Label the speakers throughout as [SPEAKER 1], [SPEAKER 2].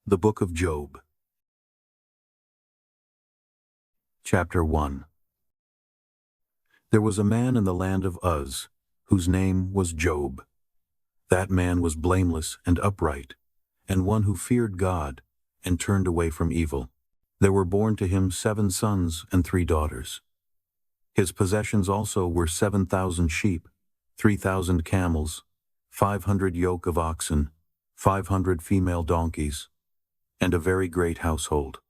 [SPEAKER 1] The Book of Job. Chapter 1. There was a man in the land of Uz, whose name was Job. That man was blameless and upright, and one who feared God and turned away from evil. There were born to him 7 sons and 3 daughters. His possessions also were 7,000 sheep, 3,000 camels, 500 yoke of oxen, 500 female donkeys, and a very great household,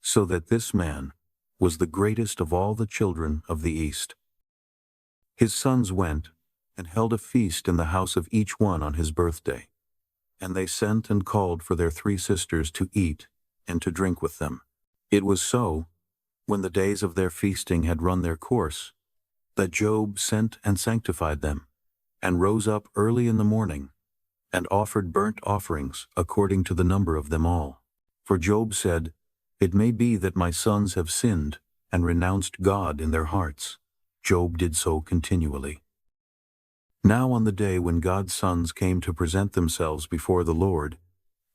[SPEAKER 1] so that this man was the greatest of all the children of the East. His sons went and held a feast in the house of each one on his birthday, and they sent and called for their 3 sisters to eat and to drink with them. It was so, when the days of their feasting had run their course, that Job sent and sanctified them, and rose up early in the morning, and offered burnt offerings according to the number of them all. For Job said, "It may be that my sons have sinned and renounced God in their hearts." Job did so continually. Now on the day when God's sons came to present themselves before the Lord,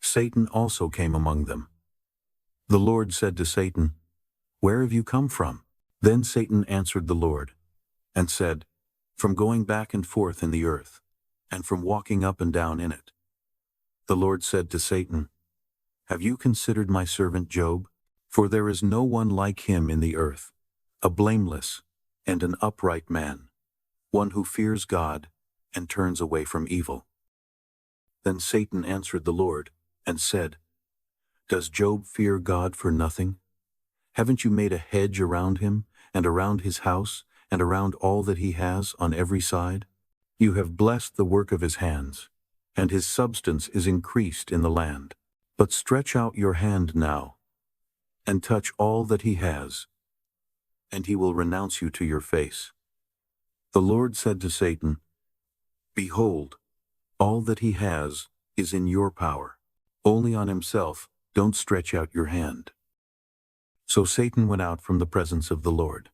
[SPEAKER 1] Satan also came among them. The Lord said to Satan, "Where have you come from?" Then Satan answered the Lord, and said, "From going back and forth in the earth, and from walking up and down in it." The Lord said to Satan, "Have you considered my servant Job? For there is no one like him in the earth, a blameless and an upright man, one who fears God and turns away from evil." Then Satan answered the Lord, and said, "Does Job fear God for nothing? Haven't you made a hedge around him, and around his house, and around all that he has on every side? You have blessed the work of his hands, and his substance is increased in the land. But stretch out your hand now, and touch all that he has, and he will renounce you to your face." The Lord said to Satan, "Behold, all that he has is in your power. Only on himself don't stretch out your hand." So Satan went out from the presence of the Lord.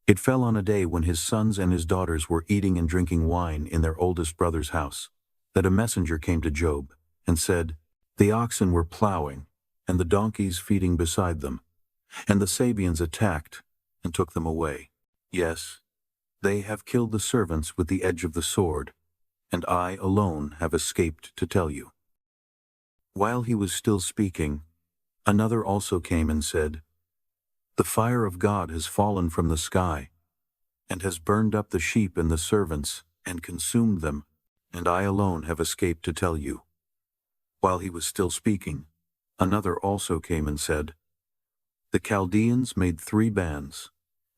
[SPEAKER 1] It fell on a day when his sons and his daughters were eating and drinking wine in their oldest brother's house, that a messenger came to Job, and said, "The oxen were plowing, and the donkeys feeding beside them, and the Sabeans attacked and took them away. Yes, they have killed the servants with the edge of the sword, and I alone have escaped to tell you." While he was still speaking, another also came and said, "The fire of God has fallen from the sky, and has burned up the sheep and the servants, and consumed them, and I alone have escaped to tell you." While he was still speaking, another also came and said, "The Chaldeans made 3 bands,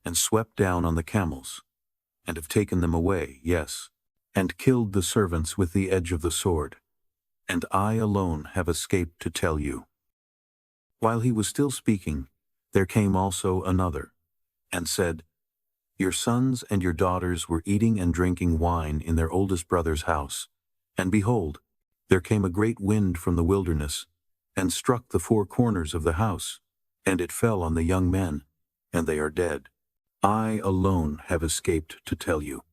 [SPEAKER 1] and swept down on the camels, and have taken them away, yes, and killed the servants with the edge of the sword, and I alone have escaped to tell you." While he was still speaking, there came also another, and said, "Your sons and your daughters were eating and drinking wine in their oldest brother's house, and behold, there came a great wind from the wilderness, and struck the 4 corners of the house, and it fell on the young men, and they are dead. I alone have escaped to tell you."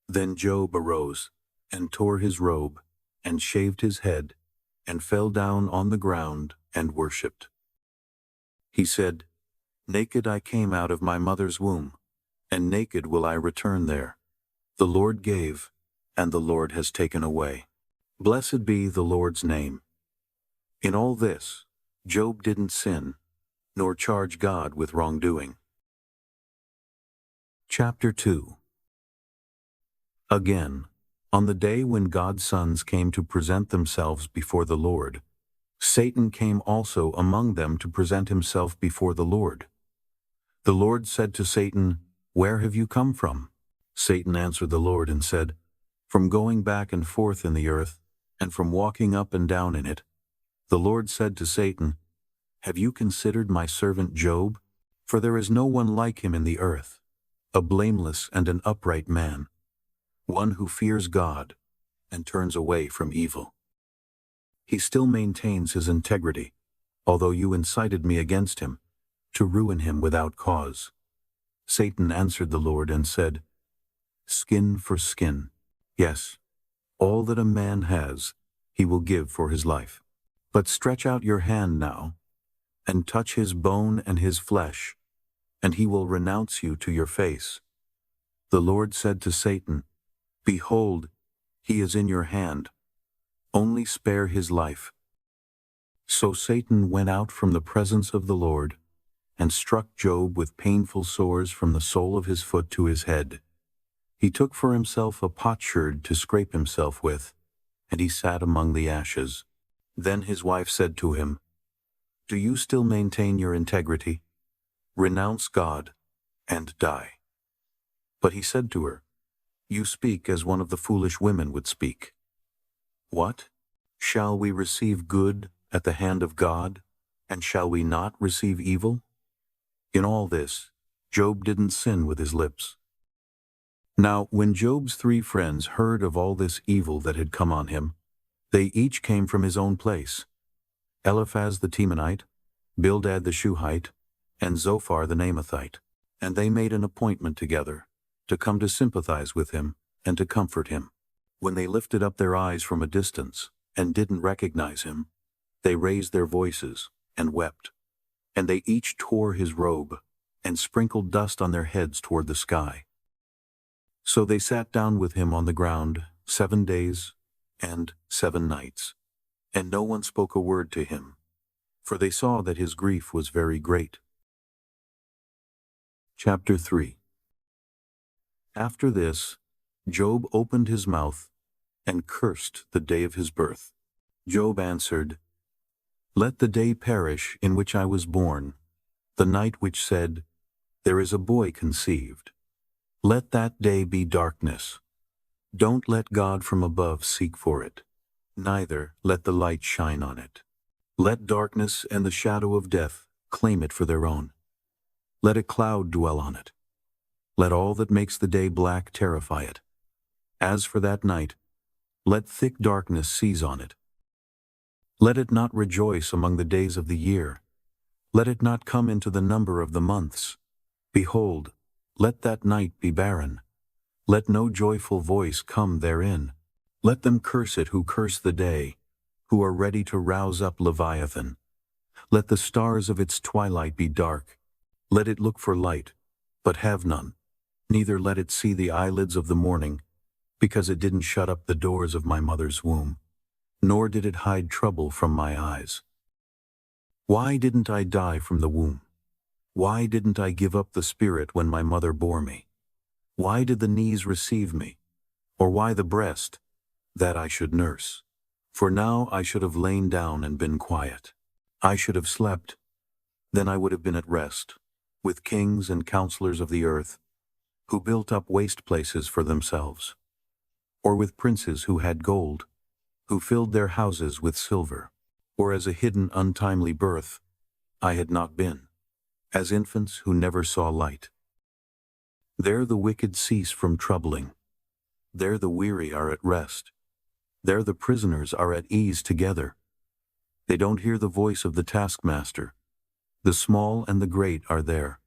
[SPEAKER 1] Then Job arose, and tore his robe, and shaved his head, and fell down on the ground, and worshipped. He said, "Naked I came out of my mother's womb, and naked will I return there. The Lord gave, and the Lord has taken away. Blessed be the Lord's name." In all this, Job didn't sin, nor charge God with wrongdoing. Chapter 2. Again, on the day when God's sons came to present themselves before the Lord, Satan came also among them to present himself before the Lord. The Lord said to Satan, "Where have you come from?" Satan answered the Lord and said, "From going back and forth in the earth, and from walking up and down in it." The Lord said to Satan, "Have you considered my servant Job? For there is no one like him in the earth, a blameless and an upright man, one who fears God and turns away from evil. He still maintains his integrity, although you incited me against him, to ruin him without cause." Satan answered the Lord and said, "Skin for skin. Yes, all that a man has, he will give for his life. But stretch out your hand now, and touch his bone and his flesh, and he will renounce you to your face. The Lord said to Satan, Behold, he is in your hand. Only spare his life. So Satan went out from the presence of the Lord, and struck Job with painful sores from the sole of his foot to his head. He took for himself a potsherd to scrape himself with, and he sat among the ashes. Then his wife said to him, Do you still maintain your integrity? Renounce God, and die. But he said to her, You speak as one of the foolish women would speak. What? Shall we receive good at the hand of God, and shall we not receive evil? In all this, Job didn't sin with his lips. Now, when Job's 3 friends heard of all this evil that had come on him, they each came from his own place: Eliphaz the Temanite, Bildad the Shuhite, and Zophar the Naamathite. And they made an appointment together, to come to sympathize with him and to comfort him. When they lifted up their eyes from a distance and didn't recognize him, they raised their voices and wept. And they each tore his robe and sprinkled dust on their heads toward the sky. So they sat down with him on the ground 7 days and 7 nights, and no one spoke a word to him, for they saw that his grief was very great. Chapter 3. After this, Job opened his mouth and cursed the day of his birth. Job answered, Let the day perish in which I was born, the night which said, There is a boy conceived. Let that day be darkness. Don't let God from above seek for it, neither let the light shine on it. Let darkness and the shadow of death claim it for their own. Let a cloud dwell on it. Let all that makes the day black terrify it. As for that night, let thick darkness seize on it. Let it not rejoice among the days of the year. Let it not come into the number of the months. Behold, let that night be barren. Let no joyful voice come therein. Let them curse it who curse the day, who are ready to rouse up Leviathan. Let the stars of its twilight be dark. Let it look for light, but have none. Neither let it see the eyelids of the morning, because it didn't shut up the doors of my mother's womb, nor did it hide trouble from my eyes. Why didn't I die from the womb? Why didn't I give up the spirit when my mother bore me? Why did the knees receive me? Or why the breast, that I should nurse? For now I should have lain down and been quiet. I should have slept. Then I would have been at rest, with kings and counselors of the earth, who built up waste places for themselves, or with princes who had gold, who filled their houses with silver, or as a hidden untimely birth, I had not been, as infants who never saw light. There the wicked cease from troubling. There the weary are at rest. There the prisoners are at ease together. They don't hear the voice of the taskmaster. The small and the great are there.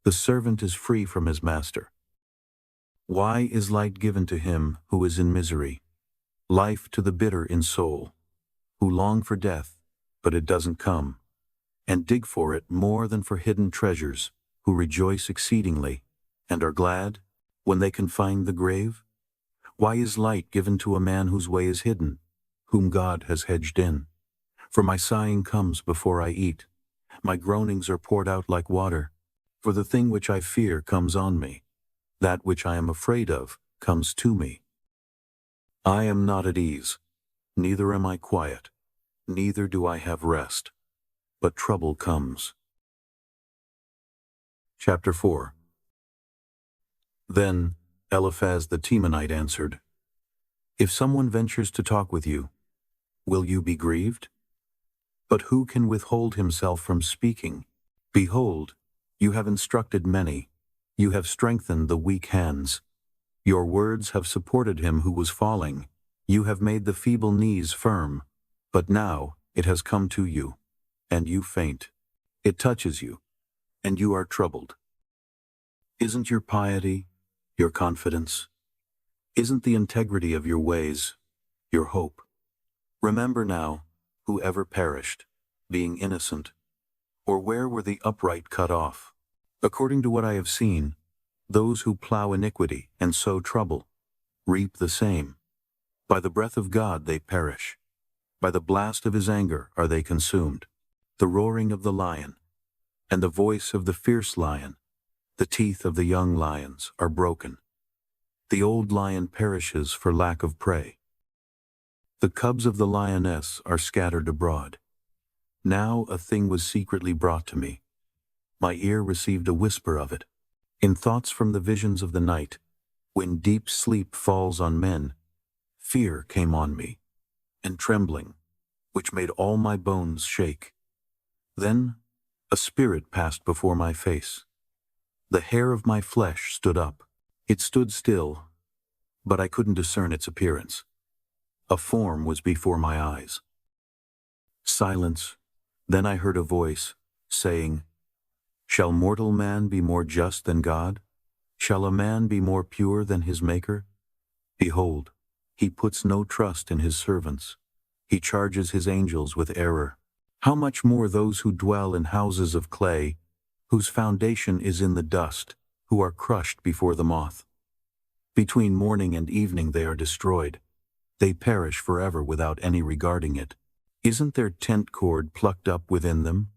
[SPEAKER 1] The servant is free from his master. Why is light given to him who is in misery? Life to the bitter in soul, who long for death, but it doesn't come, and dig for it more than for hidden treasures, who rejoice exceedingly, and are glad when they can find the grave? Why is light given to a man whose way is hidden, whom God has hedged in? For my sighing comes before I eat. My groanings are poured out like water. For the thing which I fear comes on me. That which I am afraid of comes to me. I am not at ease, neither am I quiet, neither do I have rest, but trouble comes. Chapter 4. Then Eliphaz the Temanite answered, If someone ventures to talk with you, will you be grieved? But who can withhold himself from speaking? Behold, you have instructed many, you have strengthened the weak hands. Your words have supported him who was falling. You have made the feeble knees firm. But now it has come to you, and you faint. It touches you, and you are troubled. Isn't your piety your confidence? Isn't the integrity of your ways your hope? Remember now who ever perished, being innocent? Or where were the upright cut off? According to what I have seen, those who plow iniquity and sow trouble reap the same. By the breath of God they perish. By the blast of his anger are they consumed. The roaring of the lion, and the voice of the fierce lion, the teeth of the young lions are broken. The old lion perishes for lack of prey. The cubs of the lioness are scattered abroad. Now a thing was secretly brought to me. My ear received a whisper of it. In thoughts from the visions of the night, when deep sleep falls on men, fear came on me, and trembling, which made all my bones shake. Then a spirit passed before my face. The hair of my flesh stood up. It stood still, but I couldn't discern its appearance. A form was before my eyes. Silence. Then I heard a voice, saying, "Shall mortal man be more just than God? Shall a man be more pure than his Maker? Behold, he puts no trust in his servants. He charges his angels with error. How much more those who dwell in houses of clay, whose foundation is in the dust, who are crushed before the moth? Between morning and evening they are destroyed. They perish forever without any regarding it. Isn't their tent cord plucked up within them?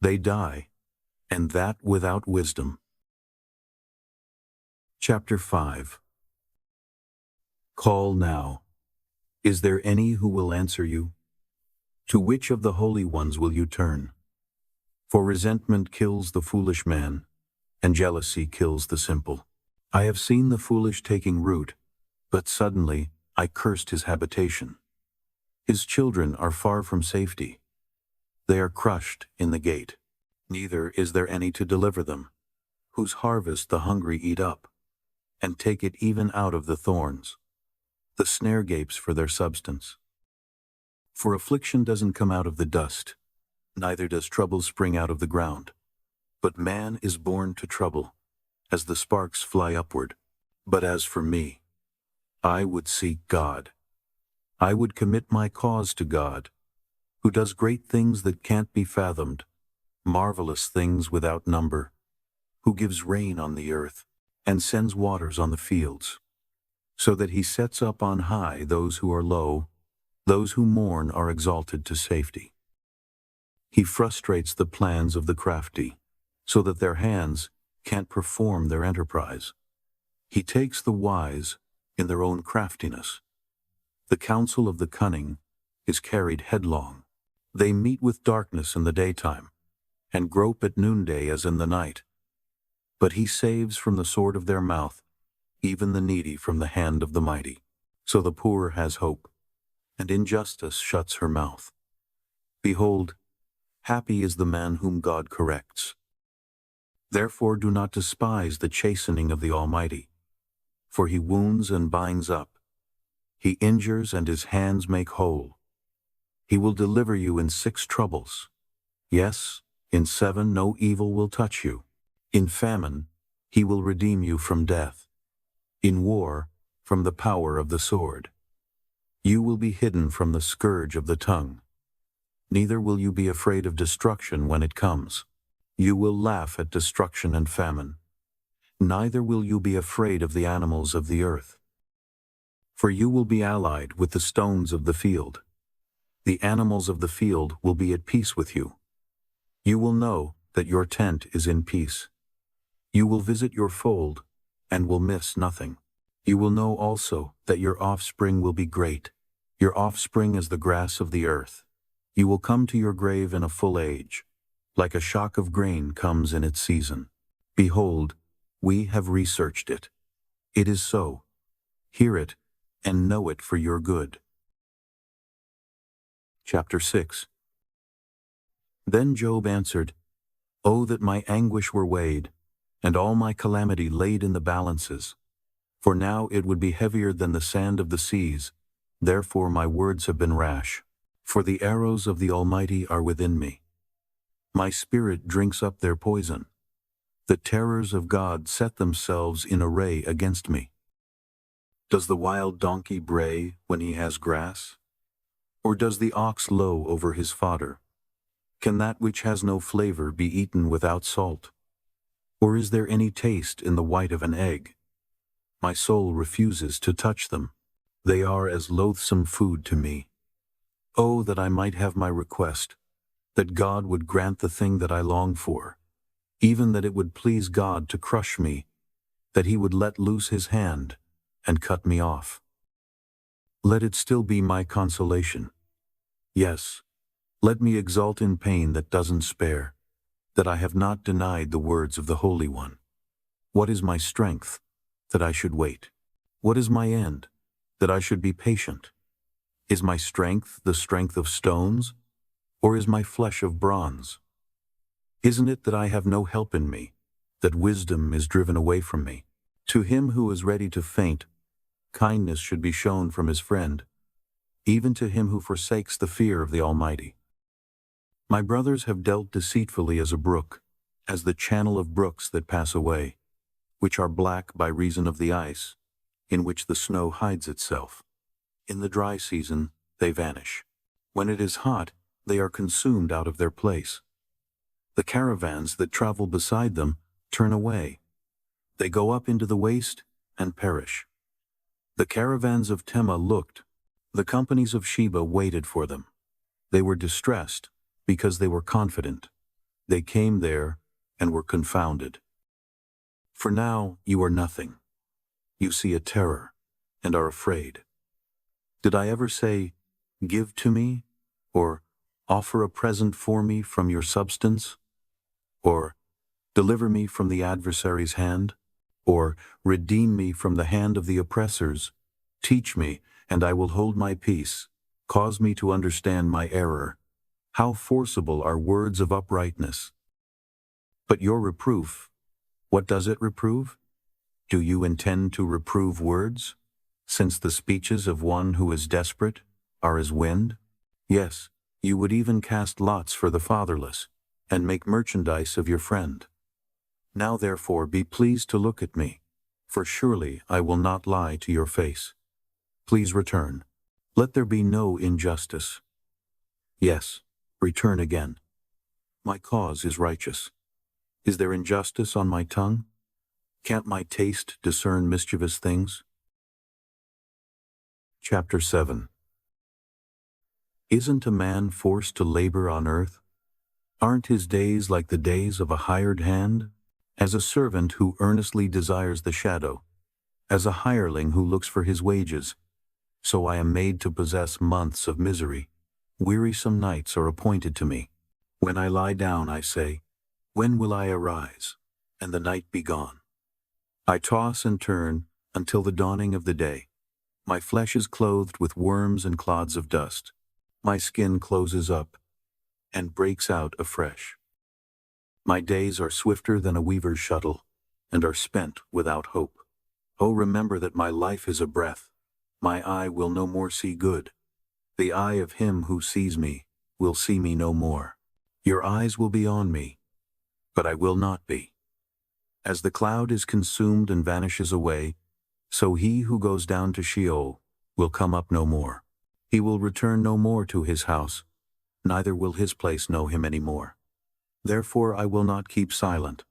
[SPEAKER 1] They die, and that without wisdom." Chapter 5. Call now. Is there any who will answer you? To which of the holy ones will you turn? For resentment kills the foolish man, and jealousy kills the simple. I have seen the foolish taking root, but suddenly I cursed his habitation. His children are far from safety. They are crushed in the gate. Neither is there any to deliver them, whose harvest the hungry eat up, and take it even out of the thorns. The snare gapes for their substance. For affliction doesn't come out of the dust, neither does trouble spring out of the ground. But man is born to trouble, as the sparks fly upward. But as for me, I would seek God. I would commit my cause to God, who does great things that can't be fathomed, marvelous things without number, who gives rain on the earth, and sends waters on the fields, so that he sets up on high those who are low, those who mourn are exalted to safety. He frustrates the plans of the crafty, so that their hands can't perform their enterprise. He takes the wise in their own craftiness. The counsel of the cunning is carried headlong. They meet with darkness in the daytime, and grope at noonday as in the night. But he saves from the sword of their mouth, even the needy from the hand of the mighty. So the poor has hope, and injustice shuts her mouth. Behold, happy is the man whom God corrects. Therefore do not despise the chastening of the Almighty, for he wounds and binds up. He injures and his hands make whole. He will deliver you in 6 troubles. Yes, in 7 no evil will touch you. In famine he will redeem you from death. In war, from the power of the sword. You will be hidden from the scourge of the tongue. Neither will you be afraid of destruction when it comes. You will laugh at destruction and famine. Neither will you be afraid of the animals of the earth. For you will be allied with the stones of the field. The animals of the field will be at peace with you. You will know that your tent is in peace. You will visit your fold and will miss nothing. You will know also that your offspring will be great, your offspring as the grass of the earth. You will come to your grave in a full age, like a shock of grain comes in its season. Behold, we have researched it. It is so. Hear it, and know it for your good. Chapter 6. Then Job answered, "Oh, that my anguish were weighed, and all my calamity laid in the balances. For now it would be heavier than the sand of the seas, therefore my words have been rash. For the arrows of the Almighty are within me. My spirit drinks up their poison. The terrors of God set themselves in array against me. Does the wild donkey bray when he has grass? Or does the ox low over his fodder? Can that which has no flavor be eaten without salt? Or is there any taste in the white of an egg? My soul refuses to touch them. They are as loathsome food to me. Oh, that I might have my request, that God would grant the thing that I long for, even that it would please God to crush me, that he would let loose his hand and cut me off. Let it still be my consolation. Yes, let me exult in pain that doesn't spare, that I have not denied the words of the Holy One. What is my strength, that I should wait? What is my end, that I should be patient? Is my strength the strength of stones, or is my flesh of bronze? Isn't it that I have no help in me, that wisdom is driven away from me? To him who is ready to faint, kindness should be shown from his friend, even to him who forsakes the fear of the Almighty. My brothers have dealt deceitfully as a brook, as the channel of brooks that pass away, which are black by reason of the ice, in which the snow hides itself. In the dry season they vanish. When it is hot, they are consumed out of their place. The caravans that travel beside them turn away. They go up into the waste and perish. The caravans of Tema looked. The companies of Sheba waited for them. They were distressed because they were confident. They came there and were confounded. For now you are nothing. You see a terror and are afraid. Did I ever say, "Give to me," or "Offer a present for me from your substance," or "Deliver me from the adversary's hand," or "Redeem me from the hand of the oppressors"? Teach me, and I will hold my peace. Cause me to understand my error. How forcible are words of uprightness! But your reproof, what does it reprove? Do you intend to reprove words, since the speeches of one who is desperate are as wind? Yes, you would even cast lots for the fatherless, and make merchandise of your friend. Now therefore be pleased to look at me, for surely I will not lie to your face. Please return. Let there be no injustice. Yes, return again. My cause is righteous. Is there injustice on my tongue? Can't my taste discern mischievous things? Chapter 7. Isn't a man forced to labor on earth? Aren't his days like the days of a hired hand? As a servant who earnestly desires the shadow, as a hireling who looks for his wages, so I am made to possess months of misery. Wearisome nights are appointed to me. When I lie down, I say, "When will I arise, and the night be gone?" I toss and turn until the dawning of the day. My flesh is clothed with worms and clods of dust. My skin closes up and breaks out afresh. My days are swifter than a weaver's shuttle, and are spent without hope. Oh, remember that my life is a breath. My eye will no more see good. The eye of him who sees me will see me no more. Your eyes will be on me, but I will not be. As the cloud is consumed and vanishes away, so he who goes down to Sheol will come up no more. He will return no more to his house, neither will his place know him any more. Therefore I will not keep silent.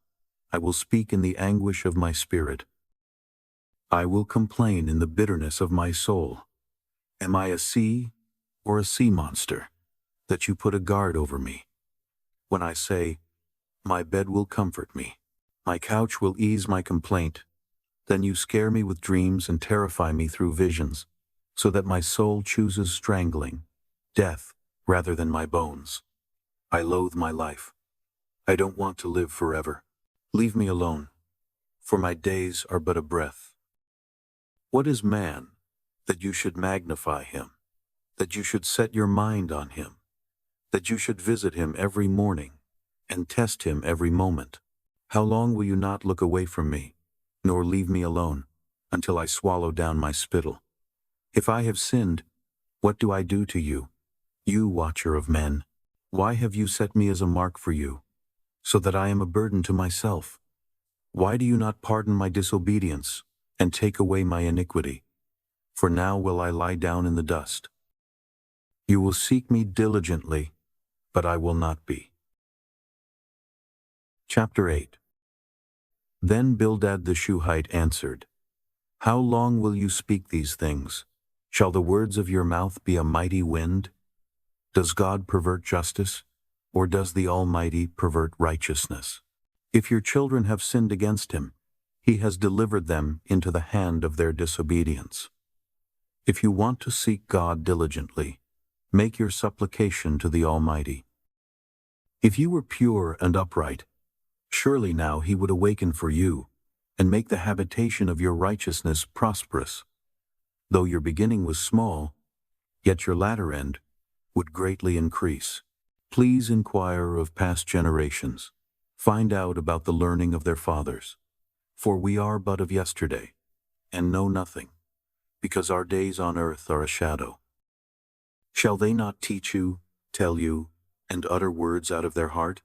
[SPEAKER 1] I will speak in the anguish of my spirit. I will complain in the bitterness of my soul. Am I a sea or a sea monster, that you put a guard over me? When I say, "My bed will comfort me, my couch will ease my complaint," then you scare me with dreams and terrify me through visions, so that my soul chooses strangling, death, rather than my bones. I loathe my life. I don't want to live forever. Leave me alone, for my days are but a breath. What is man, that you should magnify him, that you should set your mind on him, that you should visit him every morning, and test him every moment? How long will you not look away from me, nor leave me alone, until I swallow down my spittle? If I have sinned, what do I do to you, you watcher of men? Why have you set me as a mark for you, so that I am a burden to myself? Why do you not pardon my disobedience, and take away my iniquity? For now will I lie down in the dust. You will seek me diligently, but I will not be. Chapter 8. Then Bildad the Shuhite answered, How long will you speak these things? Shall the words of your mouth be a mighty wind? Does God pervert justice, or does the Almighty pervert righteousness? If your children have sinned against him, he has delivered them into the hand of their disobedience. If you want to seek God diligently, make your supplication to the Almighty. If you were pure and upright, surely now he would awaken for you, and make the habitation of your righteousness prosperous. Though your beginning was small, yet your latter end would greatly increase. Please inquire of past generations. Find out about the learning of their fathers. For we are but of yesterday, and know nothing, because our days on earth are a shadow. Shall they not teach you, tell you, and utter words out of their heart?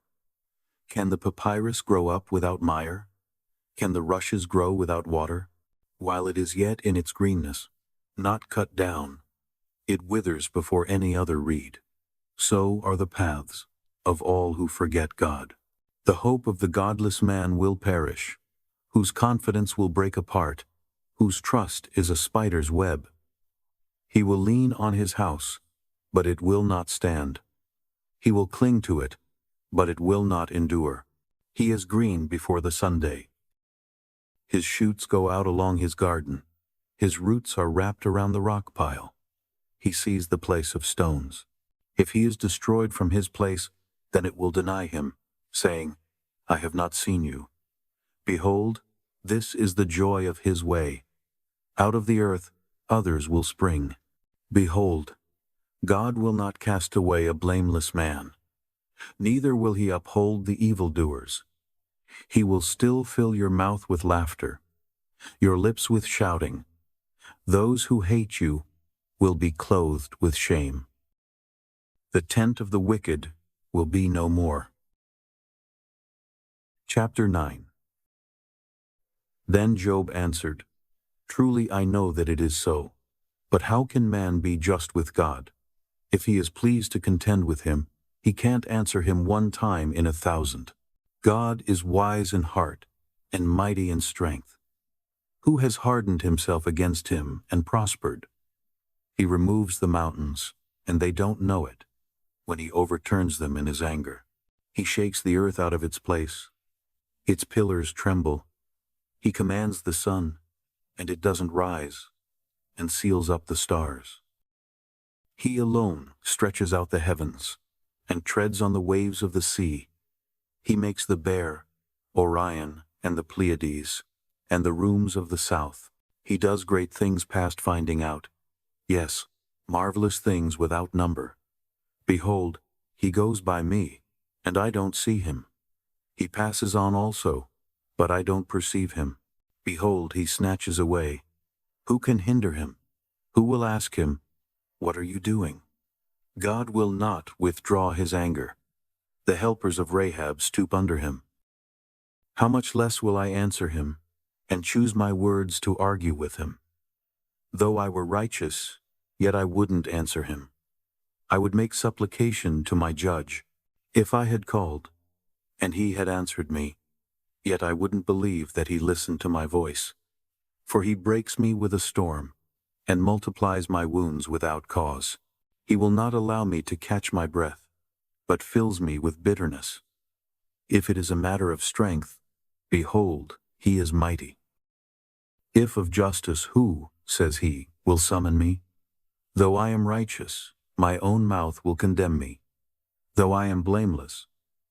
[SPEAKER 1] Can the papyrus grow up without mire? Can the rushes grow without water? While it is yet in its greenness, not cut down, it withers before any other reed. So are the paths of all who forget God. The hope of the godless man will perish, whose confidence will break apart, whose trust is a spider's web. He will lean on his house, but it will not stand. He will cling to it, but it will not endure. He is green before the sunday. His shoots go out along his garden. His roots are wrapped around the rock pile. He sees the place of stones. If he is destroyed from his place, then it will deny him, saying, I have not seen you. Behold, this is the joy of his way. Out of the earth others will spring. Behold, God will not cast away a blameless man, neither will he uphold the evildoers. He will still fill your mouth with laughter, your lips with shouting. Those who hate you will be clothed with shame. The tent of the wicked will be no more. Chapter 9. Then Job answered, Truly I know that it is so. But how can man be just with God? If he is pleased to contend with him, he can't answer him one time in 1,000. God is wise in heart and mighty in strength. Who has hardened himself against him and prospered? He removes the mountains, and they don't know it, when he overturns them in his anger. He shakes the earth out of its place. Its pillars tremble. He commands the sun, and it doesn't rise, and seals up the stars. He alone stretches out the heavens, and treads on the waves of the sea. He makes the Bear, Orion, and the Pleiades, and the rooms of the south. He does great things past finding out. Yes, marvelous things without number. Behold, he goes by me, and I don't see him. He passes on also, but I don't perceive him. Behold, he snatches away. Who can hinder him? Who will ask him, What are you doing? God will not withdraw his anger. The helpers of Rahab stoop under him. How much less will I answer him, and choose my words to argue with him? Though I were righteous, yet I wouldn't answer him. I would make supplication to my judge. If I had called, and he had answered me, yet I wouldn't believe that he listened to my voice. For he breaks me with a storm, and multiplies my wounds without cause. He will not allow me to catch my breath, but fills me with bitterness. If it is a matter of strength, behold, he is mighty. If of justice, who, says he, will summon me? Though I am righteous, my own mouth will condemn me. Though I am blameless,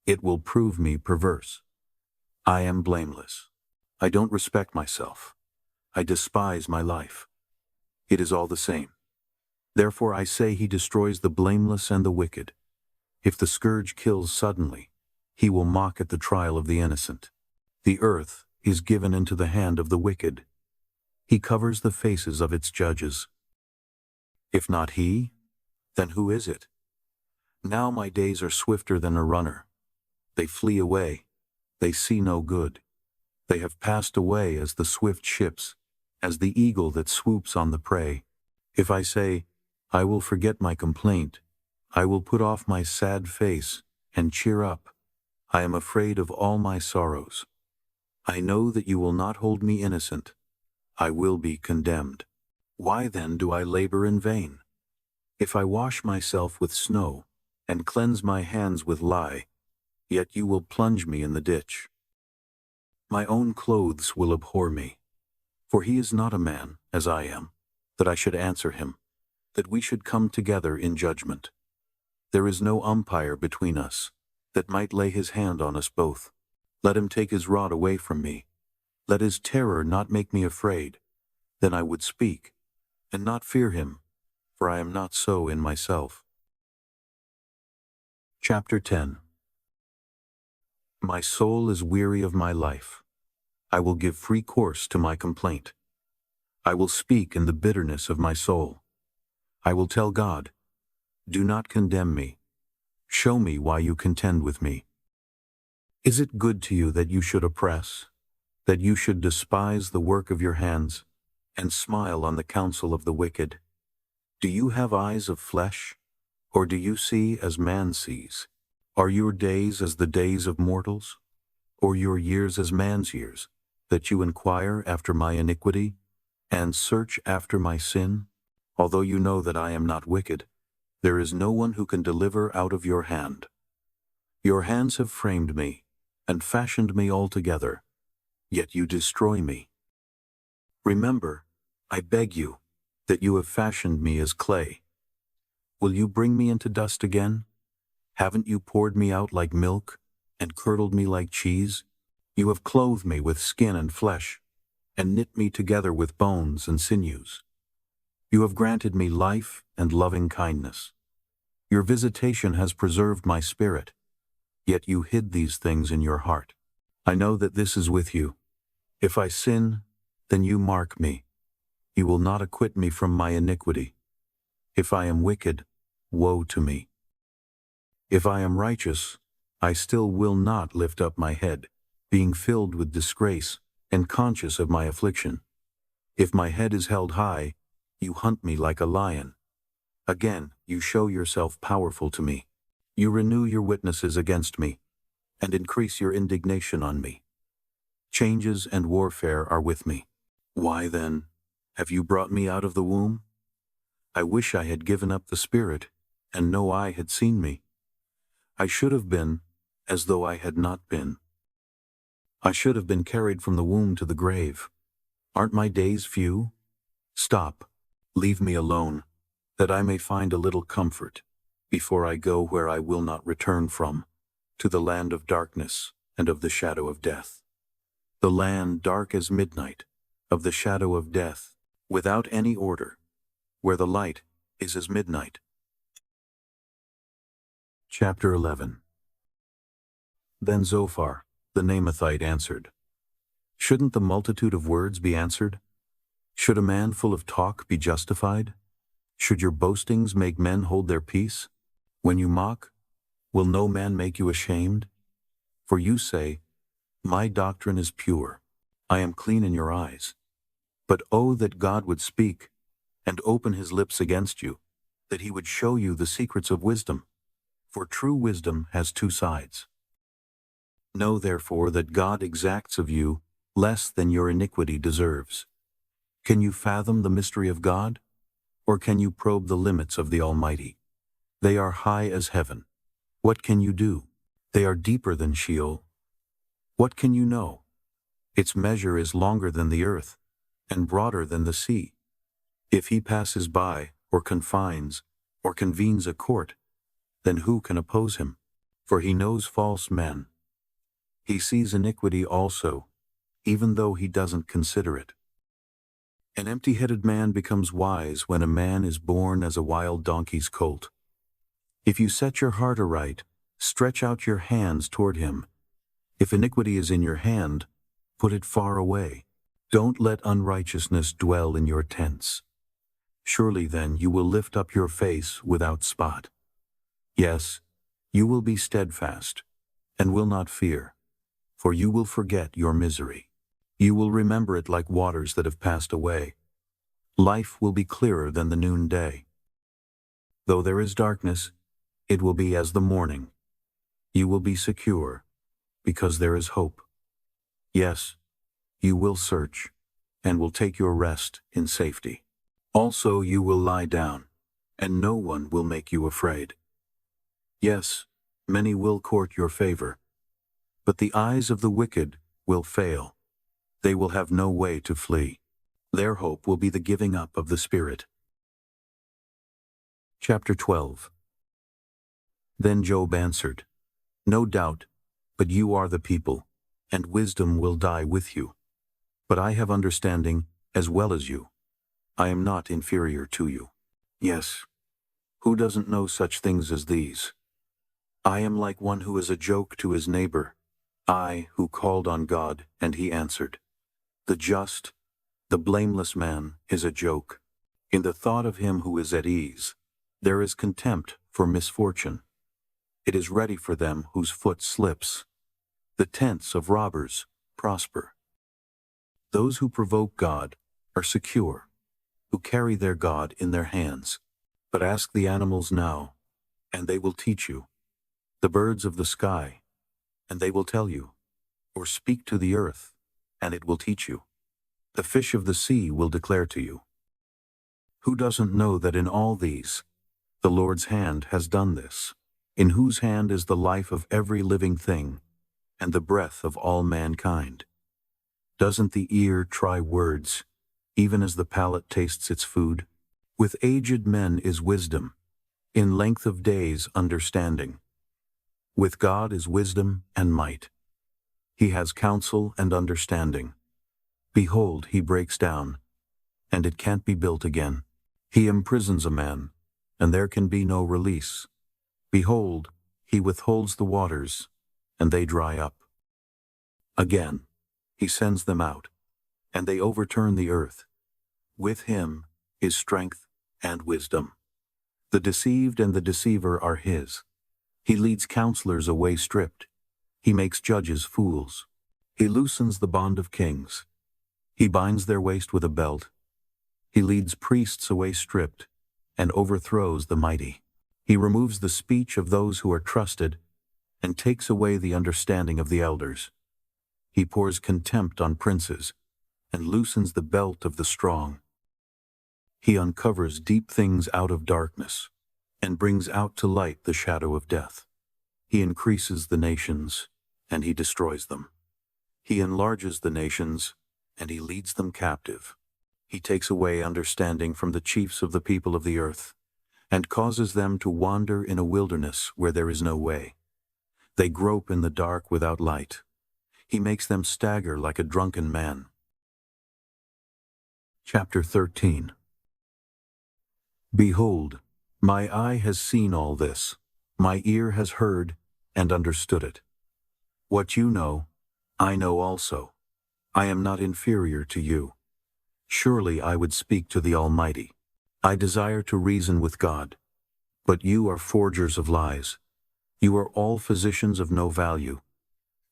[SPEAKER 1] it will prove me perverse. I am blameless. I don't respect myself. I despise my life. It is all the same. Therefore I say he destroys the blameless and the wicked. If the scourge kills suddenly, he will mock at the trial of the innocent. The earth is given into the hand of the wicked. He covers the faces of its judges. If not he, then who is it? Now my days are swifter than a runner. They flee away. They see no good. They have passed away as the swift ships, as the eagle that swoops on the prey. If I say, I will forget my complaint I will put off my sad face and cheer up. I am afraid of all my sorrows. I know that you will not hold me innocent. I will be condemned. Why then do I labor in vain? If I wash myself with snow and cleanse my hands with lye, yet you will plunge me in the ditch. My own clothes will abhor me, for he is not a man, as I am, that I should answer him, that we should come together in judgment. There is no umpire between us, that might lay his hand on us both. Let him take his rod away from me. Let his terror not make me afraid. Then I would speak, and not fear him, for I am not so in myself. Chapter 10. My soul is weary of my life. I will give free course to my complaint. I will speak in the bitterness of my soul. I will tell God, do not condemn me. Show me why you contend with me. Is it good to you that you should oppress, that you should despise the work of your hands, and smile on the counsel of the wicked? Do you have eyes of flesh, or do you see as man sees? Are your days as the days of mortals, or your years as man's years, that you inquire after my iniquity, and search after my sin? Although you know that I am not wicked, there is no one who can deliver out of your hand. Your hands have framed me, and fashioned me altogether, yet you destroy me. Remember, I beg you, that you have fashioned me as clay. Will you bring me into dust again? Haven't you poured me out like milk, and curdled me like cheese? You have clothed me with skin and flesh, and knit me together with bones and sinews. You have granted me life and loving kindness. Your visitation has preserved my spirit, yet you hid these things in your heart. I know that this is with you. If I sin, then you mark me. You will not acquit me from my iniquity. If I am wicked, woe to me. If I am righteous, I still will not lift up my head, being filled with disgrace and conscious of my affliction. If my head is held high, you hunt me like a lion. Again, you show yourself powerful to me. You renew your witnesses against me, and increase your indignation on me. Changes and warfare are with me. Why then, have you brought me out of the womb? I wish I had given up the spirit, and no eye had seen me. I should have been as though I had not been. I should have been carried from the womb to the grave. Aren't my days few? Stop, leave me alone, that I may find a little comfort, before I go where I will not return from, to the land of darkness and of the shadow of death. The land dark as midnight, of the shadow of death, without any order, where the light is as midnight. Chapter 11. Then Zophar, the Naamathite, answered, Shouldn't the multitude of words be answered? Should a man full of talk be justified? Should your boastings make men hold their peace? When you mock, will no man make you ashamed? For you say, My doctrine is pure, I am clean in your eyes. But oh, that God would speak, and open his lips against you, that he would show you the secrets of wisdom. For true wisdom has two sides. Know therefore that God exacts of you less than your iniquity deserves. Can you fathom the mystery of God? Or can you probe the limits of the Almighty? They are high as heaven. What can you do? They are deeper than Sheol. What can you know? Its measure is longer than the earth, and broader than the sea. If he passes by, or confines, or convenes a court, then who can oppose him? For he knows false men. He sees iniquity also, even though he doesn't consider it. An empty-headed man becomes wise when a man is born as a wild donkey's colt. If you set your heart aright, stretch out your hands toward him. If iniquity is in your hand, put it far away. Don't let unrighteousness dwell in your tents. Surely then you will lift up your face without spot. Yes, you will be steadfast, and will not fear, for you will forget your misery. You will remember it like waters that have passed away. Life will be clearer than the noonday. Though there is darkness, It will be as the morning. You will be secure, because there is hope. Yes, you will search, and will take your rest in safety. Also you will lie down, and no one will make you afraid. Yes, many will court your favor, but the eyes of the wicked will fail. They will have no way to flee. Their hope will be the giving up of the Spirit. Chapter 12. Then Job answered, No doubt, but you are the people, and wisdom will die with you. But I have understanding as well as you. I am not inferior to you. Yes, who doesn't know such things as these? I am like one who is a joke to his neighbor, I who called on God, and he answered. The just, the blameless man is a joke. In the thought of him who is at ease, there is contempt for misfortune. It is ready for them whose foot slips. The tents of robbers prosper. Those who provoke God are secure, who carry their God in their hands. But ask the animals now, and they will teach you. The birds of the sky, and they will tell you. Or speak to the earth, and it will teach you. The fish of the sea will declare to you. Who doesn't know that in all these, the Lord's hand has done this, in whose hand is the life of every living thing, and the breath of all mankind? Doesn't the ear try words, even as the palate tastes its food? With aged men is wisdom, in length of days understanding. With God is wisdom and might. He has counsel and understanding. Behold, he breaks down, and it can't be built again. He imprisons a man, and there can be no release. Behold, he withholds the waters, and they dry up. Again, he sends them out, and they overturn the earth. With him is strength and wisdom. The deceived and the deceiver are his. He leads counselors away stripped. He makes judges fools. He loosens the bond of kings. He binds their waist with a belt. He leads priests away stripped, and overthrows the mighty. He removes the speech of those who are trusted, and takes away the understanding of the elders. He pours contempt on princes, and loosens the belt of the strong. He uncovers deep things out of darkness, and brings out to light the shadow of death. He increases the nations, and he destroys them. He enlarges the nations, and he leads them captive. He takes away understanding from the chiefs of the people of the earth, and causes them to wander in a wilderness where there is no way. They grope in the dark without light. He makes them stagger like a drunken man. Chapter 13. Behold, my eye has seen all this, my ear has heard and understood it. What you know, I know also. I am not inferior to you. Surely I would speak to the Almighty. I desire to reason with God. But you are forgers of lies. You are all physicians of no value.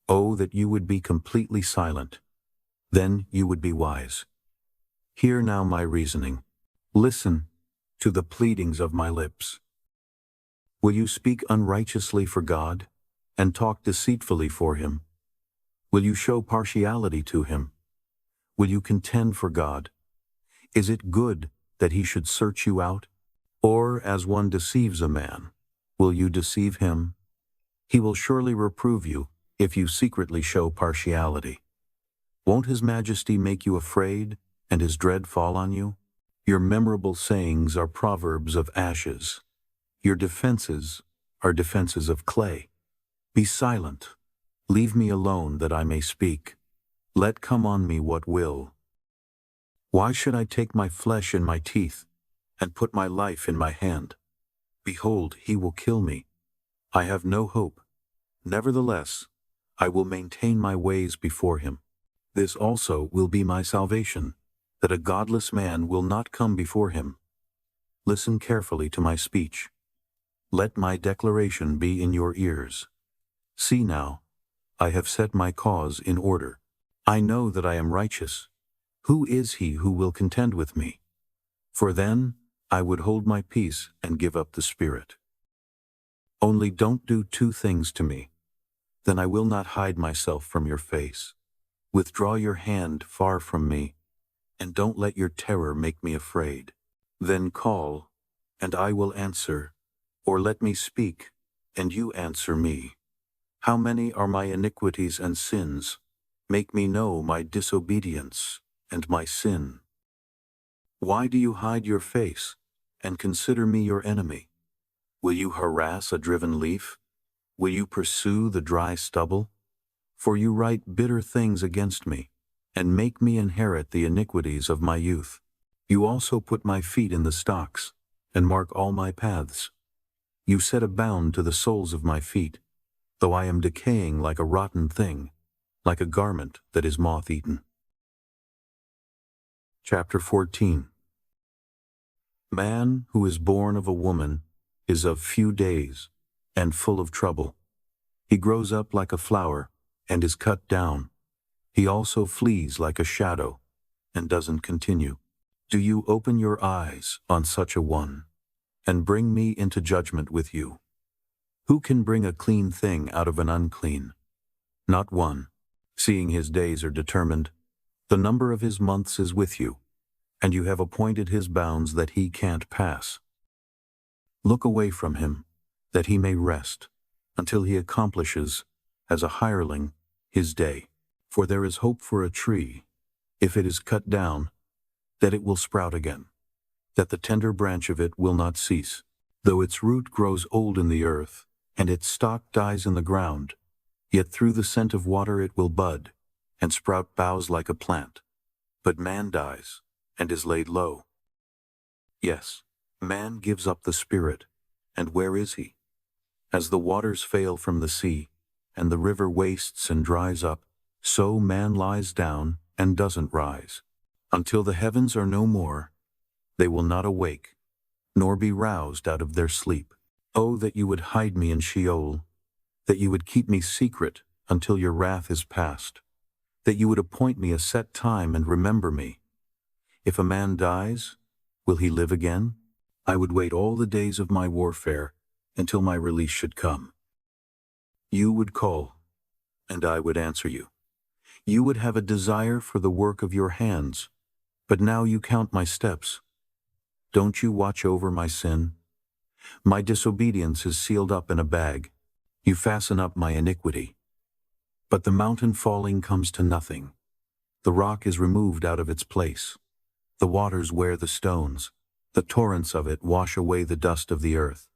[SPEAKER 1] Oh, that you would be completely silent. Then you would be wise. Hear now my reasoning. Listen to the pleadings of my lips. Will you speak unrighteously for God, and talk deceitfully for him? Will you show partiality to him? Will you contend for God? Is it good that he should search you out? Or, as one deceives a man, will you deceive him? He will surely reprove you if you secretly show partiality. Won't his majesty make you afraid, and his dread fall on you? Your memorable sayings are proverbs of ashes. Your defenses are defenses of clay. Be silent. Leave me alone that I may speak. Let come on me what will. Why should I take my flesh in my teeth, and put my life in my hand? Behold, he will kill me. I have no hope. Nevertheless, I will maintain my ways before him. This also will be my salvation, that a godless man will not come before him. Listen carefully to my speech. Let my declaration be in your ears. See now, I have set my cause in order. I know that I am righteous. Who is he who will contend with me? For then I would hold my peace and give up the spirit. Only don't do two things to me. Then I will not hide myself from your face. Withdraw your hand far from me, and don't let your terror make me afraid. Then call, and I will answer, or let me speak, and you answer me. How many are my iniquities and sins? Make me know my disobedience and my sin. Why do you hide your face, and consider me your enemy? Will you harass a driven leaf? Will you pursue the dry stubble? For you write bitter things against me, and make me inherit the iniquities of my youth. You also put my feet in the stocks, and mark all my paths. You set a bound to the soles of my feet, though I am decaying like a rotten thing, like a garment that is moth-eaten. Chapter 14. Man who is born of a woman is of few days, and full of trouble. He grows up like a flower, and is cut down. He also flees like a shadow, and doesn't continue. Do you open your eyes on such a one, and bring me into judgment with you? Who can bring a clean thing out of an unclean? Not one. Seeing his days are determined, the number of his months is with you, and you have appointed his bounds that he can't pass. Look away from him, that he may rest, until he accomplishes, as a hireling, his day. For there is hope for a tree, if it is cut down, that it will sprout again, that the tender branch of it will not cease. Though its root grows old in the earth, and its stalk dies in the ground, yet through the scent of water it will bud, and sprout boughs like a plant. But man dies, and is laid low. Yes, man gives up the spirit, and where is he? As the waters fail from the sea, and the river wastes and dries up, so man lies down and doesn't rise. Until the heavens are no more, they will not awake, nor be roused out of their sleep. Oh, that you would hide me in Sheol, that you would keep me secret until your wrath is past, that you would appoint me a set time and remember me. If a man dies, will he live again? I would wait all the days of my warfare until my release should come. You would call, and I would answer you. You would have a desire for the work of your hands, but now you count my steps. Don't you watch over my sin? My disobedience is sealed up in a bag. You fasten up my iniquity. But the mountain falling comes to nothing. The rock is removed out of its place. The waters wear the stones. The torrents of it wash away the dust of the earth.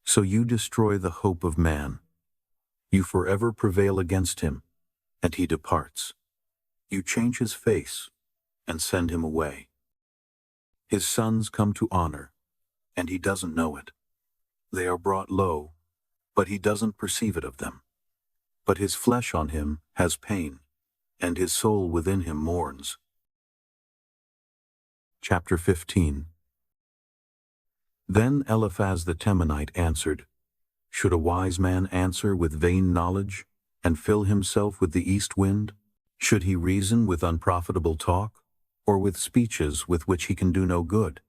[SPEAKER 1] So you destroy the hope of man. You forever prevail against him, and he departs. You change his face and send him away. His sons come to honor, and he doesn't know it. They are brought low, but he doesn't perceive it of them. But his flesh on him has pain, and his soul within him mourns. Chapter 15. Then Eliphaz the Temanite answered, Should a wise man answer with vain knowledge, and fill himself with the east wind? Should he reason with unprofitable talk, or with speeches with which he can do no good?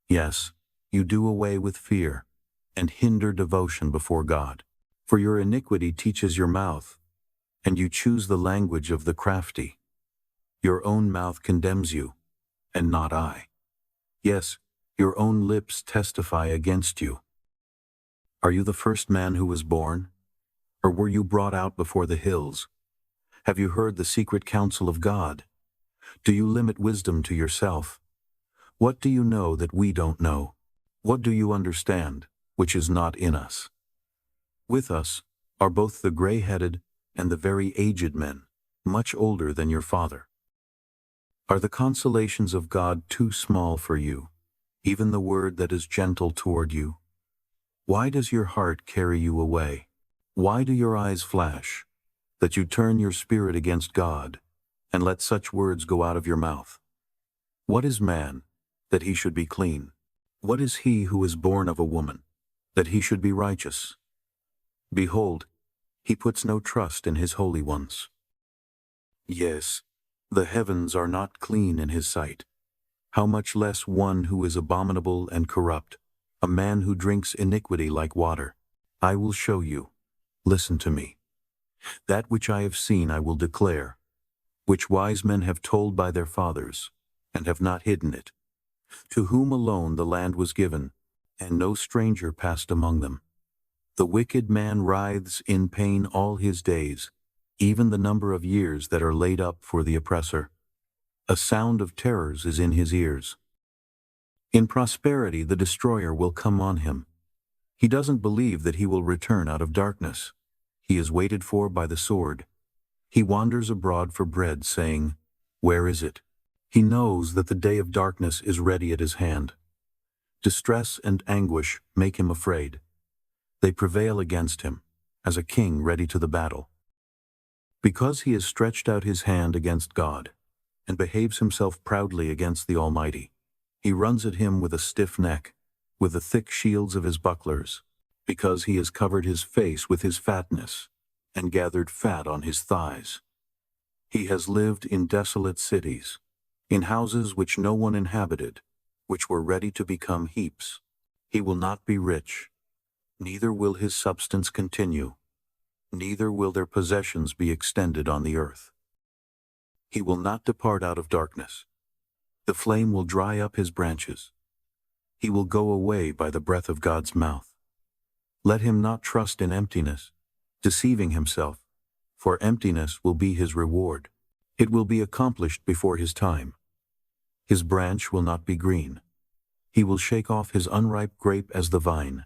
[SPEAKER 1] Yes, you do away with fear, and hinder devotion before God. For your iniquity teaches your mouth, and you choose the language of the crafty. Your own mouth condemns you, and not I. Yes, your own lips testify against you. Are you the first man who was born? Or were you brought out before the hills? Have you heard the secret counsel of God? Do you limit wisdom to yourself? What do you know that we don't know? What do you understand, which is not in us? With us are both the gray-headed and the very aged men, much older than your father. Are the consolations of God too small for you, even the word that is gentle toward you? Why does your heart carry you away? Why do your eyes flash, that you turn your spirit against God, and let such words go out of your mouth? What is man, that he should be clean? What is he who is born of a woman, that he should be righteous? Behold, he puts no trust in his holy ones. Yes, the heavens are not clean in his sight. How much less one who is abominable and corrupt, a man who drinks iniquity like water. I will show you. Listen to me. That which I have seen I will declare, which wise men have told by their fathers, and have not hidden it, to whom alone the land was given, and no stranger passed among them. The wicked man writhes in pain all his days, even the number of years that are laid up for the oppressor. A sound of terrors is in his ears. In prosperity the destroyer will come on him. He doesn't believe that he will return out of darkness. He is waited for by the sword. He wanders abroad for bread, saying, "Where is it?" He knows that the day of darkness is ready at his hand. Distress and anguish make him afraid. They prevail against him, as a king ready to the battle. Because he has stretched out his hand against God, and behaves himself proudly against the Almighty, he runs at him with a stiff neck, with the thick shields of his bucklers, because he has covered his face with his fatness, and gathered fat on his thighs. He has lived in desolate cities, in houses which no one inhabited, which were ready to become heaps. He will not be rich, neither will his substance continue, neither will their possessions be extended on the earth. He will not depart out of darkness. The flame will dry up his branches. He will go away by the breath of God's mouth. Let him not trust in emptiness, deceiving himself, for emptiness will be his reward. It will be accomplished before his time. His branch will not be green. He will shake off his unripe grape as the vine,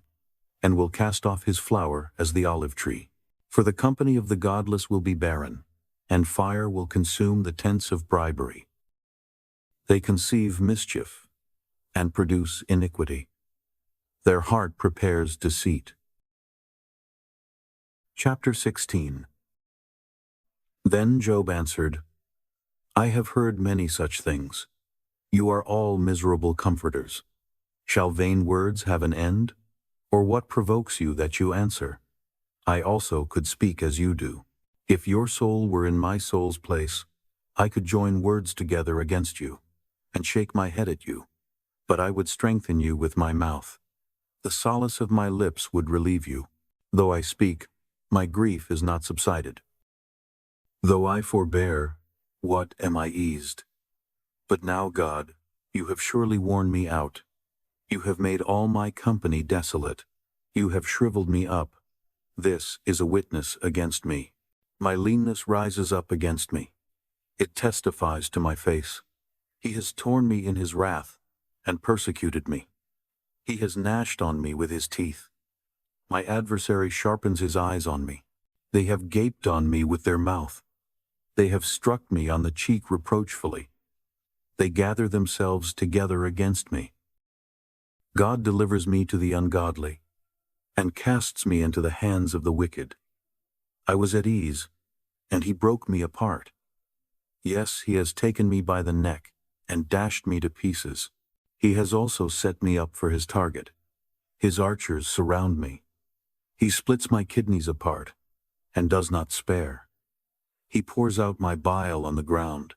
[SPEAKER 1] and will cast off his flower as the olive tree. For the company of the godless will be barren, and fire will consume the tents of bribery. They conceive mischief, and produce iniquity. Their heart prepares deceit. Chapter 16. Then Job answered, I have heard many such things. You are all miserable comforters. Shall vain words have an end? Or what provokes you that you answer? I also could speak as you do. If your soul were in my soul's place, I could join words together against you, and shake my head at you. But I would strengthen you with my mouth. The solace of my lips would relieve you. Though I speak, my grief is not subsided. Though I forbear, what am I eased? But now, God, you have surely worn me out. You have made all my company desolate. You have shriveled me up. This is a witness against me. My leanness rises up against me. It testifies to my face. He has torn me in his wrath and persecuted me. He has gnashed on me with his teeth. My adversary sharpens his eyes on me. They have gaped on me with their mouth. They have struck me on the cheek reproachfully. They gather themselves together against me. God delivers me to the ungodly, and casts me into the hands of the wicked. I was at ease, and he broke me apart. Yes, he has taken me by the neck, and dashed me to pieces. He has also set me up for his target. His archers surround me. He splits my kidneys apart, and does not spare. He pours out my bile on the ground.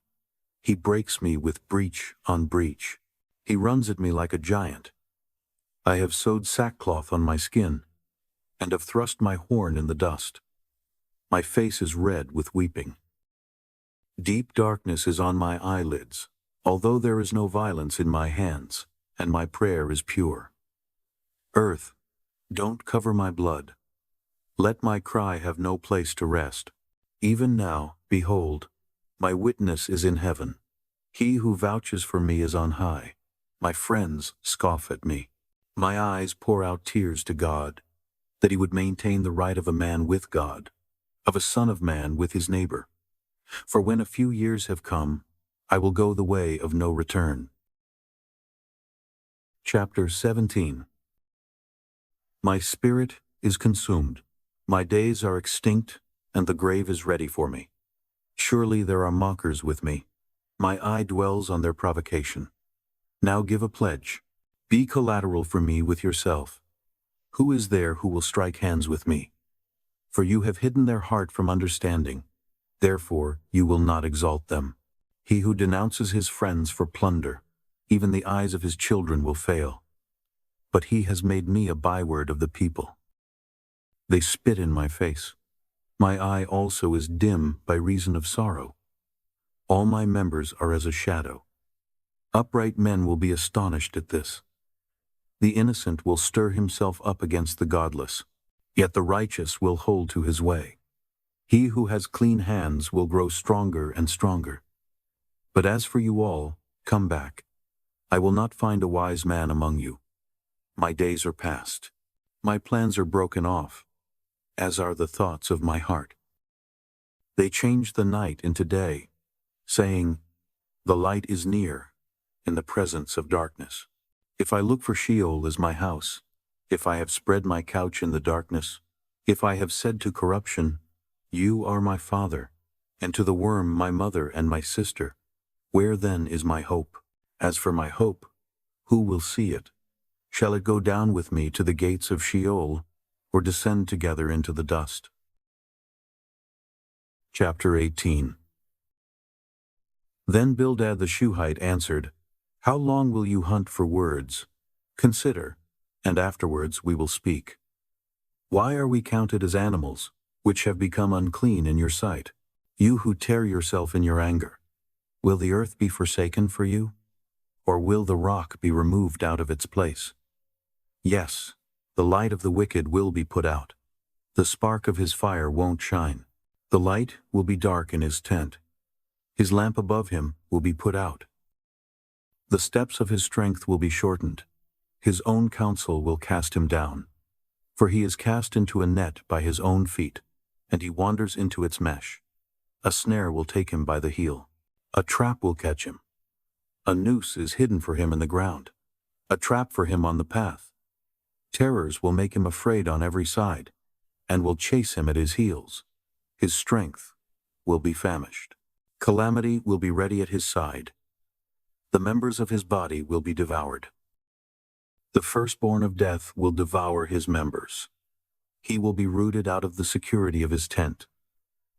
[SPEAKER 1] He breaks me with breach on breach. He runs at me like a giant. I have sewed sackcloth on my skin, and have thrust my horn in the dust. My face is red with weeping. Deep darkness is on my eyelids, although there is no violence in my hands, and my prayer is pure. Earth, don't cover my blood. Let my cry have no place to rest. Even now, behold, my witness is in heaven. He who vouches for me is on high. My friends scoff at me. My eyes pour out tears to God, that he would maintain the right of a man with God, of a son of man with his neighbor. For when a few years have come, I will go the way of no return. Chapter 17. My spirit is consumed. My days are extinct, and the grave is ready for me. Surely there are mockers with me. My eye dwells on their provocation. Now give a pledge. Be collateral for me with yourself. Who is there who will strike hands with me? For you have hidden their heart from understanding. Therefore you will not exalt them. He who denounces his friends for plunder, even the eyes of his children will fail. But he has made me a byword of the people. They spit in my face. My eye also is dim by reason of sorrow. All my members are as a shadow. Upright men will be astonished at this. The innocent will stir himself up against the godless, yet the righteous will hold to his way. He who has clean hands will grow stronger and stronger. But as for you all, come back. I will not find a wise man among you. My days are past. My plans are broken off, as are the thoughts of my heart. They change the night into day, saying, the light is near, in the presence of darkness. If I look for Sheol as my house, if I have spread my couch in the darkness, if I have said to corruption, you are my father, and to the worm my mother and my sister, where then is my hope? As for my hope, who will see it? Shall it go down with me to the gates of Sheol, or descend together into the dust? Chapter 18. Then Bildad the Shuhite answered, how long will you hunt for words? Consider, and afterwards we will speak. Why are we counted as animals, which have become unclean in your sight? You who tear yourself in your anger, will the earth be forsaken for you? Or will the rock be removed out of its place? Yes, the light of the wicked will be put out. The spark of his fire won't shine. The light will be dark in his tent. His lamp above him will be put out. The steps of his strength will be shortened. His own counsel will cast him down. For he is cast into a net by his own feet, and he wanders into its mesh. A snare will take him by the heel. A trap will catch him. A noose is hidden for him in the ground. A trap for him on the path. Terrors will make him afraid on every side, and will chase him at his heels. His strength will be famished. Calamity will be ready at his side. The members of his body will be devoured. The firstborn of death will devour his members. He will be rooted out of the security of his tent.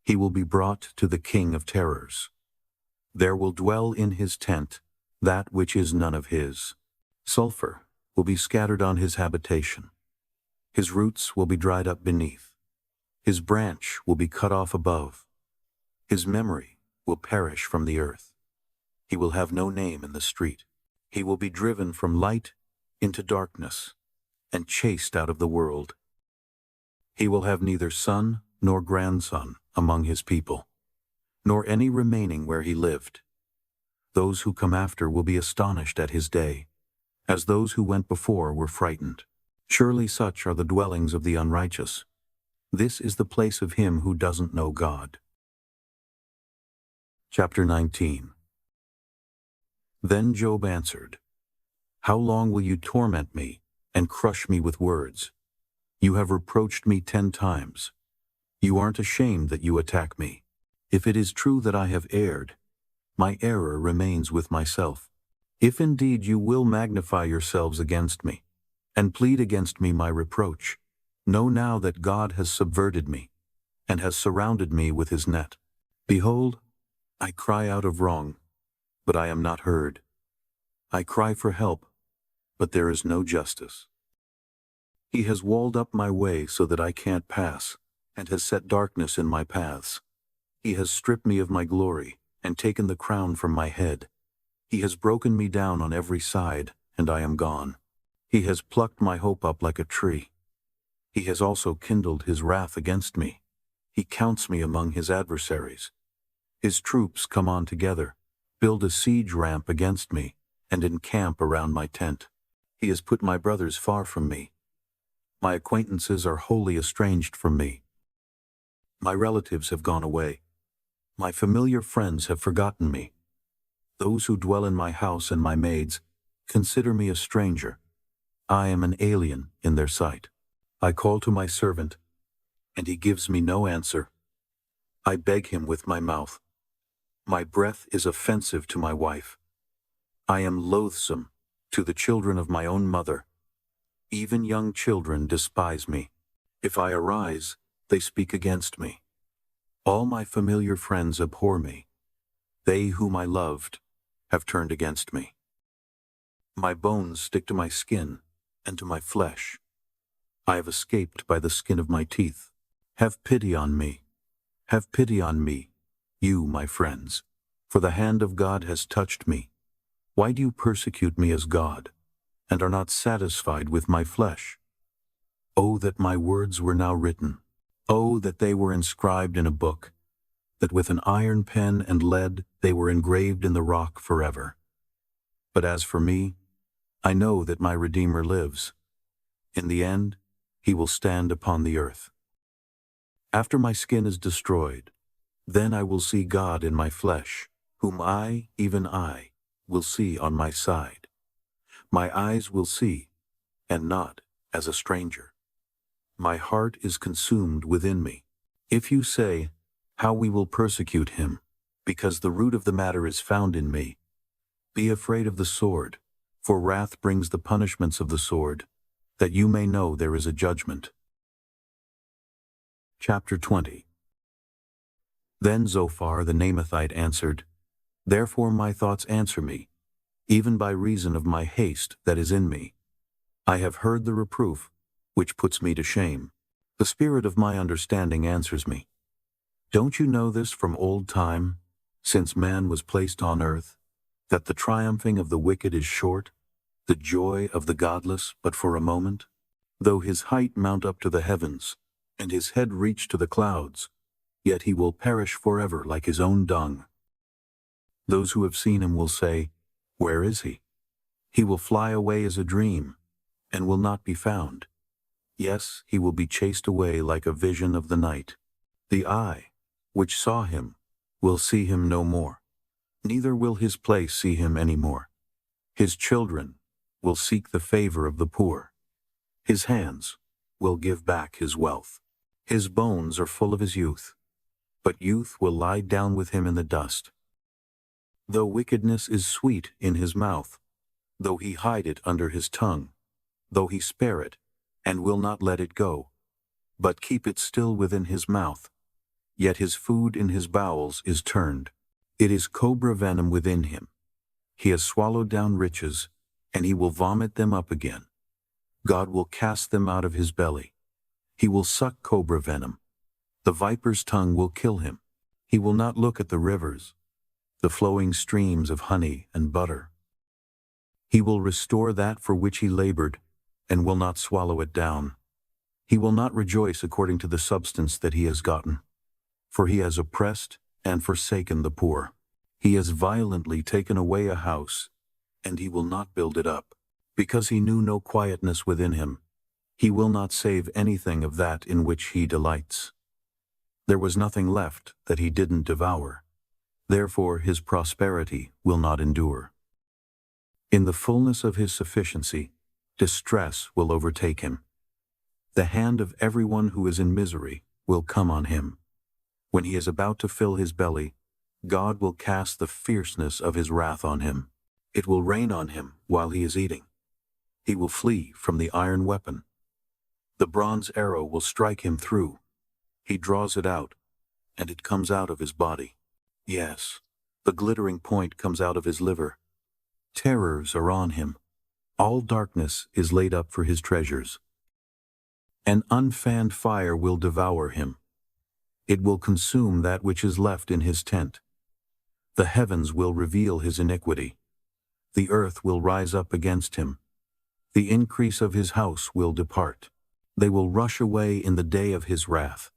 [SPEAKER 1] He will be brought to the king of terrors. There will dwell in his tent that which is none of his. Sulfur will be scattered on his habitation. His roots will be dried up beneath. His branch will be cut off above. His memory will perish from the earth. He will have no name in the street. He will be driven from light into darkness and chased out of the world. He will have neither son nor grandson among his people, nor any remaining where he lived. Those who come after will be astonished at his day, as those who went before were frightened. Surely such are the dwellings of the unrighteous. This is the place of him who doesn't know God. Chapter 19. Then Job answered, how long will you torment me and crush me with words? You have reproached me 10 times. You aren't ashamed that you attack me. If it is true that I have erred, my error remains with myself. If indeed you will magnify yourselves against me, and plead against me my reproach, know now that God has subverted me, and has surrounded me with his net. Behold, I cry out of wrong, but I am not heard. I cry for help, but there is no justice. He has walled up my way so that I can't pass, and has set darkness in my paths. He has stripped me of my glory, and taken the crown from my head. He has broken me down on every side, and I am gone. He has plucked my hope up like a tree. He has also kindled his wrath against me. He counts me among his adversaries. His troops come on together, build a siege ramp against me, and encamp around my tent. He has put my brothers far from me. My acquaintances are wholly estranged from me. My relatives have gone away. My familiar friends have forgotten me. Those who dwell in my house and my maids consider me a stranger. I am an alien in their sight. I call to my servant, and he gives me no answer. I beg him with my mouth. My breath is offensive to my wife. I am loathsome to the children of my own mother. Even young children despise me. If I arise, they speak against me. All my familiar friends abhor me. They whom I loved have turned against me. My bones stick to my skin and to my flesh. I have escaped by the skin of my teeth. Have pity on me. Have pity on me, you, my friends, for the hand of God has touched me. Why do you persecute me as God, and are not satisfied with my flesh? Oh, that my words were now written. Oh, that they were inscribed in a book, that with an iron pen and lead they were engraved in the rock forever. But as for me, I know that my Redeemer lives. In the end, he will stand upon the earth. After my skin is destroyed, then I will see God in my flesh, whom I, even I, will see on my side. My eyes will see, and not as a stranger. My heart is consumed within me. If you say, how we will persecute him, because the root of the matter is found in me, be afraid of the sword, for wrath brings the punishments of the sword, that you may know there is a judgment. Chapter 20. Then Zophar the Naamathite answered, Therefore my thoughts answer me, even by reason of my haste that is in me. I have heard the reproof, which puts me to shame. The spirit of my understanding answers me. Don't you know this from old time, since man was placed on earth, that the triumphing of the wicked is short, the joy of the godless but for a moment? Though his height mount up to the heavens, and his head reach to the clouds, yet he will perish forever like his own dung. Those who have seen him will say, Where is he? He will fly away as a dream, and will not be found. Yes, he will be chased away like a vision of the night. The eye, which saw him, will see him no more, neither will his place see him any more. His children will seek the favor of the poor. His hands will give back his wealth. His bones are full of his youth, but youth will lie down with him in the dust. Though wickedness is sweet in his mouth, though he hide it under his tongue, though he spare it, and will not let it go, but keep it still within his mouth, yet his food in his bowels is turned. It is cobra venom within him. He has swallowed down riches, and he will vomit them up again. God will cast them out of his belly. He will suck cobra venom. The viper's tongue will kill him. He will not look at the rivers, the flowing streams of honey and butter. He will restore that for which he labored, and will not swallow it down. He will not rejoice according to the substance that he has gotten, for he has oppressed and forsaken the poor. He has violently taken away a house, and he will not build it up. Because he knew no quietness within him, he will not save anything of that in which he delights. There was nothing left that he didn't devour. Therefore his prosperity will not endure. In the fullness of his sufficiency, distress will overtake him. The hand of everyone who is in misery will come on him. When he is about to fill his belly, God will cast the fierceness of his wrath on him. It will rain on him while he is eating. He will flee from the iron weapon. The bronze arrow will strike him through. He draws it out, and it comes out of his body. Yes, the glittering point comes out of his liver. Terrors are on him. All darkness is laid up for his treasures. An unfanned fire will devour him. It will consume that which is left in his tent. The heavens will reveal his iniquity. The earth will rise up against him. The increase of his house will depart. They will rush away in the day of his wrath.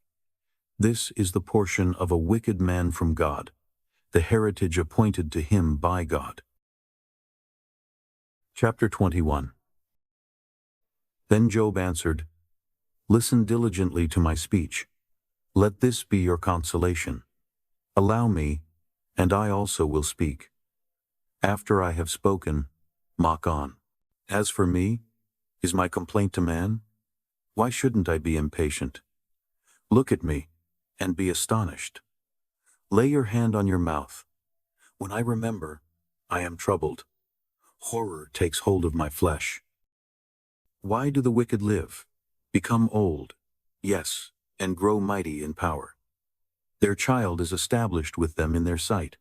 [SPEAKER 1] This is the portion of a wicked man from God, the heritage appointed to him by God. Chapter 21. Then Job answered, Listen diligently to my speech. Let this be your consolation. Allow me, and I also will speak. After I have spoken, mock on. As for me, is my complaint to man? Why shouldn't I be impatient? Look at me, and be astonished. Lay your hand on your mouth. When I remember, I am troubled. Horror takes hold of my flesh. Why do the wicked live, become old, yes, and grow mighty in power? Their child is established with them in their sight,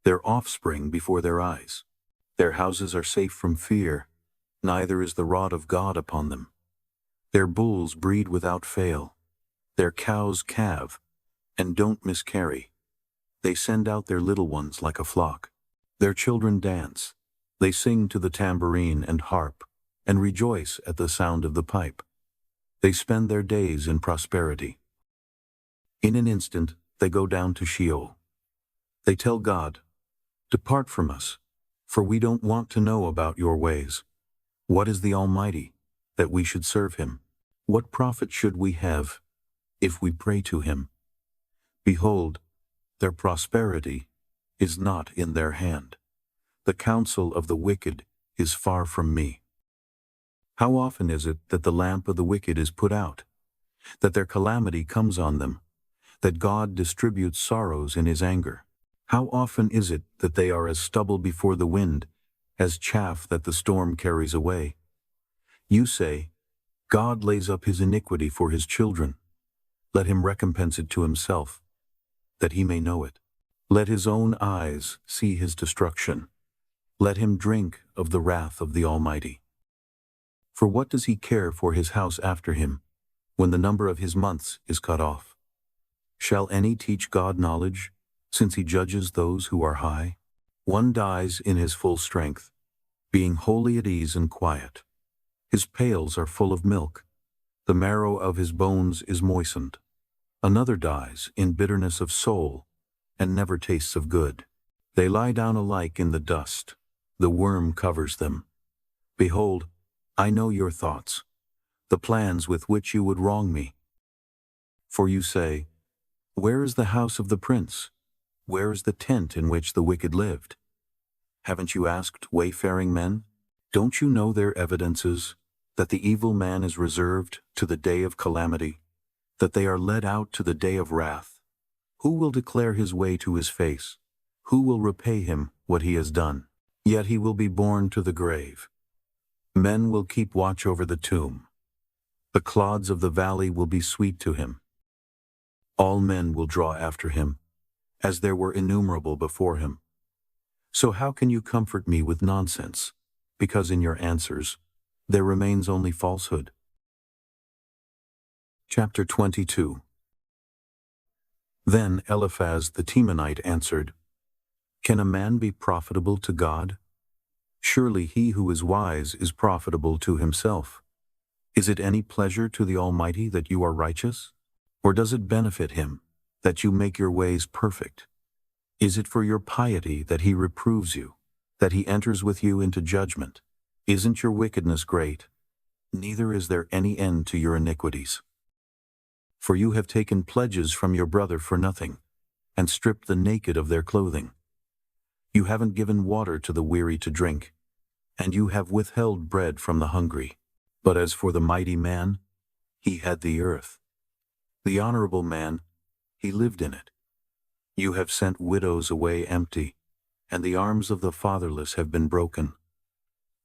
[SPEAKER 1] their offspring before their eyes. Their houses are safe from fear, neither is the rod of God upon them. Their bulls breed without fail. Their cows calve, and don't miscarry. They send out their little ones like a flock. Their children dance. They sing to the tambourine and harp, and rejoice at the sound of the pipe. They spend their days in prosperity. In an instant, they go down to Sheol. They tell God, "Depart from us, for we don't want to know about your ways. What is the Almighty, that we should serve him? What profit should we have, if we pray to him? Behold, their prosperity is not in their hand. The counsel of the wicked is far from me." How often is it that the lamp of the wicked is put out, that their calamity comes on them, that God distributes sorrows in his anger? How often is it that they are as stubble before the wind, as chaff that the storm carries away? You say, "God lays up his iniquity for his children. Let him recompense it to himself, that he may know it. Let his own eyes see his destruction. Let him drink of the wrath of the Almighty. For what does he care for his house after him, when the number of his months is cut off? Shall any teach God knowledge, since he judges those who are high? One dies in his full strength, being wholly at ease and quiet. His pails are full of milk. The marrow of his bones is moistened. Another dies in bitterness of soul, and never tastes of good. They lie down alike in the dust. The worm covers them. Behold, I know your thoughts, the plans with which you would wrong me. For you say, "Where is the house of the prince? Where is the tent in which the wicked lived?" Haven't you asked wayfaring men? Don't you know their evidences, that the evil man is reserved to the day of calamity, that they are led out to the day of wrath? Who will declare his way to his face? Who will repay him what he has done? Yet he will be borne to the grave. Men will keep watch over the tomb. The clods of the valley will be sweet to him. All men will draw after him, as there were innumerable before him. So how can you comfort me with nonsense, because in your answers there remains only falsehood? Chapter 22. Then Eliphaz the Temanite answered, "Can a man be profitable to God? Surely he who is wise is profitable to himself. Is it any pleasure to the Almighty that you are righteous? Or does it benefit him that you make your ways perfect? Is it for your piety that he reproves you, that he enters with you into judgment? Isn't your wickedness great? Neither is there any end to your iniquities. For you have taken pledges from your brother for nothing, and stripped the naked of their clothing. You haven't given water to the weary to drink, and you have withheld bread from the hungry. But as for the mighty man, he had the earth. The honorable man, he lived in it. You have sent widows away empty, and the arms of the fatherless have been broken.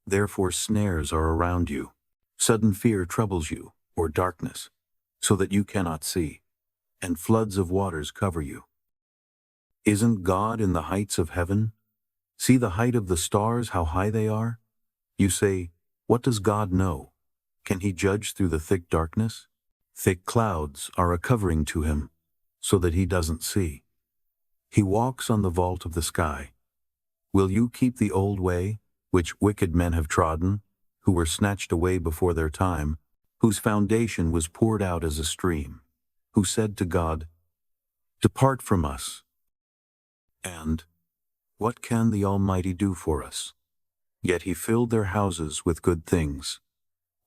[SPEAKER 1] Therefore snares are around you. Sudden fear troubles you, or darkness, so that you cannot see, and floods of waters cover you. Isn't God in the heights of heaven? See the height of the stars, how high they are? You say, "What does God know? Can he judge through the thick darkness?" Thick clouds are a covering to him, so that he doesn't see. He walks on the vault of the sky. Will you keep the old way, which wicked men have trodden, who were snatched away before their time, whose foundation was poured out as a stream, who said to God, "Depart from us"? And, "What can the Almighty do for us?" Yet he filled their houses with good things.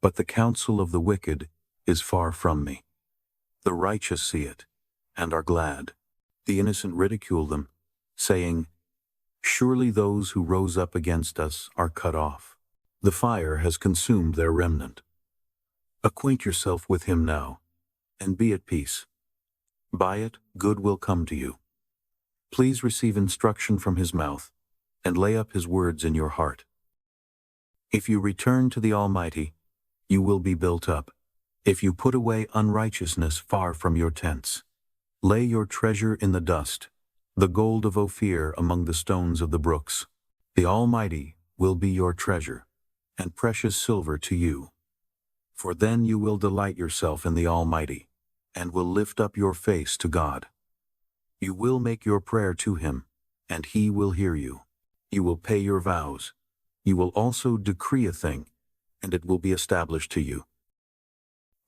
[SPEAKER 1] But the counsel of the wicked is far from me. The righteous see it, and are glad. The innocent ridicule them, saying, "Surely those who rose up against us are cut off. The fire has consumed their remnant." Acquaint yourself with him now, and be at peace. By it good will come to you. Please receive instruction from his mouth, and lay up his words in your heart. If you return to the Almighty, you will be built up. If you put away unrighteousness far from your tents, lay your treasure in the dust, the gold of Ophir among the stones of the brooks. The Almighty will be your treasure, and precious silver to you. For then you will delight yourself in the Almighty, and will lift up your face to God. You will make your prayer to Him, and He will hear you. You will pay your vows. You will also decree a thing, and it will be established to you.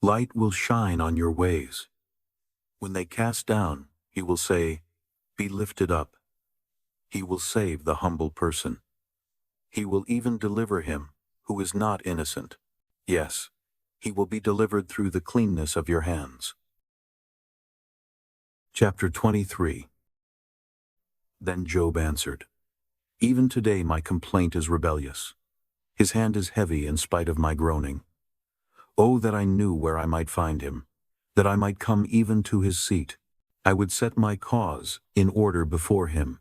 [SPEAKER 1] Light will shine on your ways. When they cast down, He will say, "Be lifted up." He will save the humble person. He will even deliver him who is not innocent. Yes, he will be delivered through the cleanness of your hands. Chapter 23. Then Job answered, "Even today my complaint is rebellious. His hand is heavy in spite of my groaning. Oh, that I knew where I might find him, that I might come even to his seat. I would set my cause in order before him,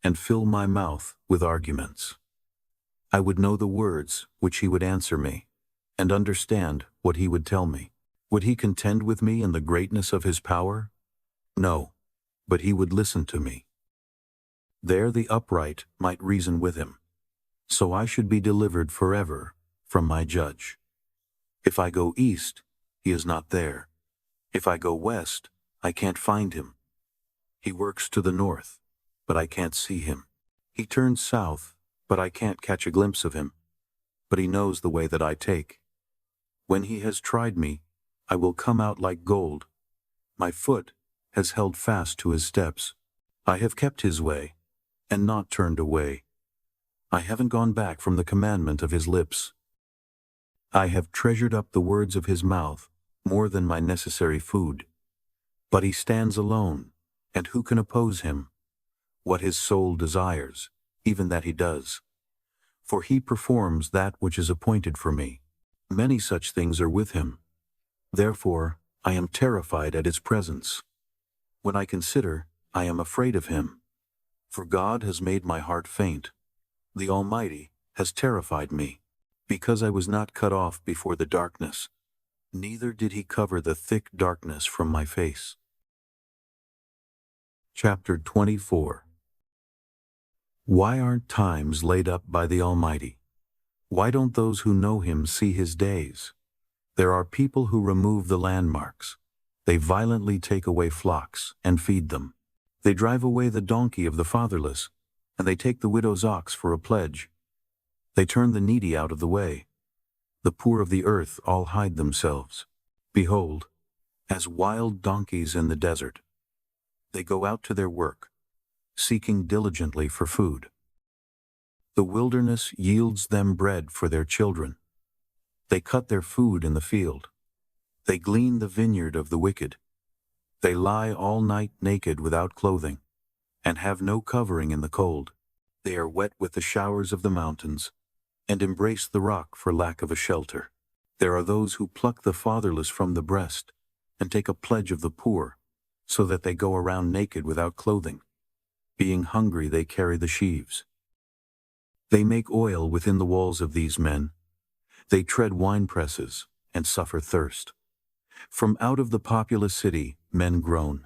[SPEAKER 1] and fill my mouth with arguments. I would know the words which he would answer me, and understand what he would tell me. Would he contend with me in the greatness of his power? No, but he would listen to me. There the upright might reason with him, so I should be delivered forever from my judge. If I go east, he is not there. If I go west, I can't find him. He works to the north, but I can't see him. He turns south, but I can't catch a glimpse of him. But he knows the way that I take. When he has tried me, I will come out like gold. My foot has held fast to his steps. I have kept his way, and not turned away. I haven't gone back from the commandment of his lips. I have treasured up the words of his mouth more than my necessary food. But he stands alone, and who can oppose him? What his soul desires, even that he does. For he performs that which is appointed for me. Many such things are with him. Therefore I am terrified at his presence. When I consider, I am afraid of him. For God has made my heart faint. The Almighty has terrified me, because I was not cut off before the darkness, neither did he cover the thick darkness from my face. Chapter 24. Why aren't times laid up by the Almighty? Why don't those who know him see his days? There are people who remove the landmarks. They violently take away flocks and feed them. They drive away the donkey of the fatherless, and they take the widow's ox for a pledge. They turn the needy out of the way. The poor of the earth all hide themselves. Behold, as wild donkeys in the desert, they go out to their work, seeking diligently for food. The wilderness yields them bread for their children. They cut their food in the field. They glean the vineyard of the wicked. They lie all night naked without clothing, and have no covering in the cold. They are wet with the showers of the mountains, and embrace the rock for lack of a shelter. There are those who pluck the fatherless from the breast, and take a pledge of the poor, so that they go around naked without clothing. Being hungry, they carry the sheaves. They make oil within the walls of these men. They tread winepresses and suffer thirst. From out of the populous city, men groan.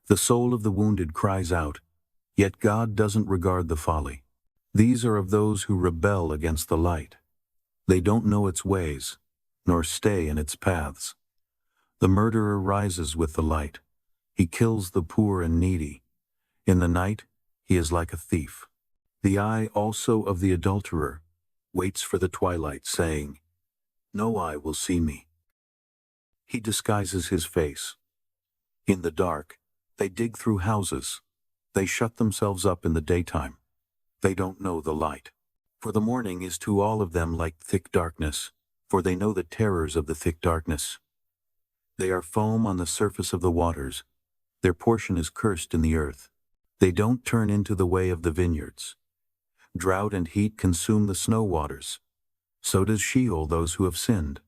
[SPEAKER 1] The soul of the wounded cries out, yet God doesn't regard the folly. These are of those who rebel against the light. They don't know its ways, nor stay in its paths. The murderer rises with the light. He kills the poor and needy. In the night, he is like a thief. The eye also of the adulterer waits for the twilight, saying, "No eye will see me." He disguises his face. In the dark, they dig through houses. They shut themselves up in the daytime. They don't know the light. For the morning is to all of them like thick darkness, for they know the terrors of the thick darkness. They are foam on the surface of the waters. Their portion is cursed in the earth. They don't turn into the way of the vineyards. Drought and heat consume the snow waters. So does Sheol those who have sinned.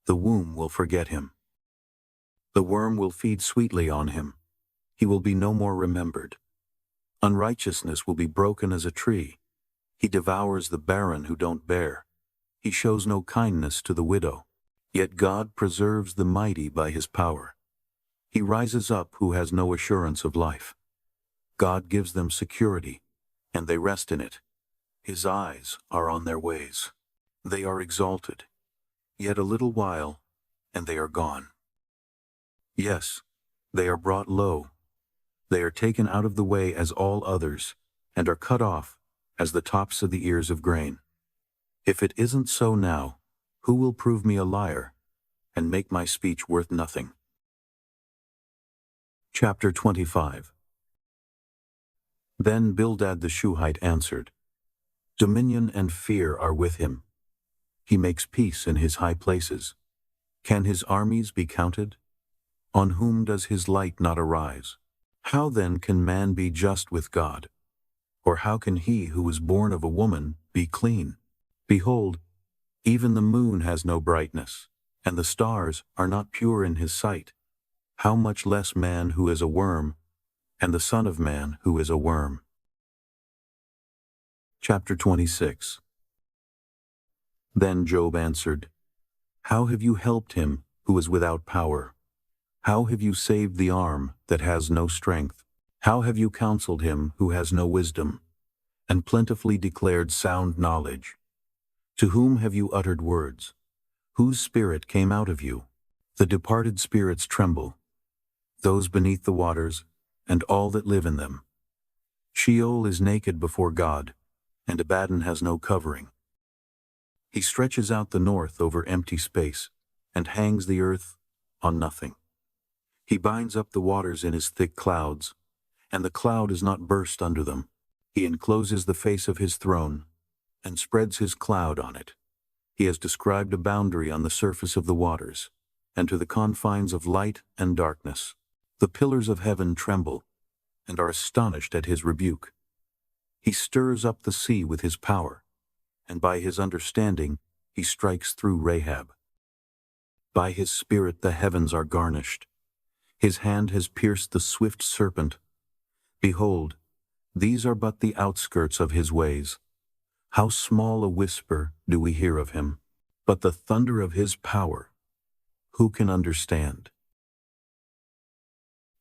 [SPEAKER 1] The womb will forget him. The worm will feed sweetly on him. He will be no more remembered. Unrighteousness will be broken as a tree. He devours the barren who don't bear. He shows no kindness to the widow. Yet God preserves the mighty by his power. He rises up who has no assurance of life. God gives them security, and they rest in it. His eyes are on their ways. They are exalted. Yet a little while, and they are gone. Yes, they are brought low. They are taken out of the way as all others, and are cut off as the tops of the ears of grain. If it isn't so now, who will prove me a liar and make my speech worth nothing? Chapter 25. Then Bildad the Shuhite answered, Dominion and fear are with him. He makes peace in his high places. Can his armies be counted? On whom does his light not arise? How then can man be just with God? Or how can he who was born of a woman be clean? Behold, even the moon has no brightness, and the stars are not pure in his sight. How much less man who is a worm, and the Son of Man who is a worm. Chapter 26. Then Job answered, How have you helped him who is without power? How have you saved the arm that has no strength? How have you counseled him who has no wisdom, and plentifully declared sound knowledge? To whom have you uttered words? Whose spirit came out of you? The departed spirits tremble, those beneath the waters, and all that live in them. Sheol is naked before God, and Abaddon has no covering. He stretches out the north over empty space, and hangs the earth on nothing. He binds up the waters in his thick clouds, and the cloud is not burst under them. He encloses the face of his throne, and spreads his cloud on it. He has described a boundary on the surface of the waters, and to the confines of light and darkness. The pillars of heaven tremble, and are astonished at his rebuke. He stirs up the sea with his power, and by his understanding he strikes through Rahab. By his spirit the heavens are garnished. His hand has pierced the swift serpent. Behold, these are but the outskirts of his ways. How small a whisper do we hear of him, but the thunder of his power, who can understand?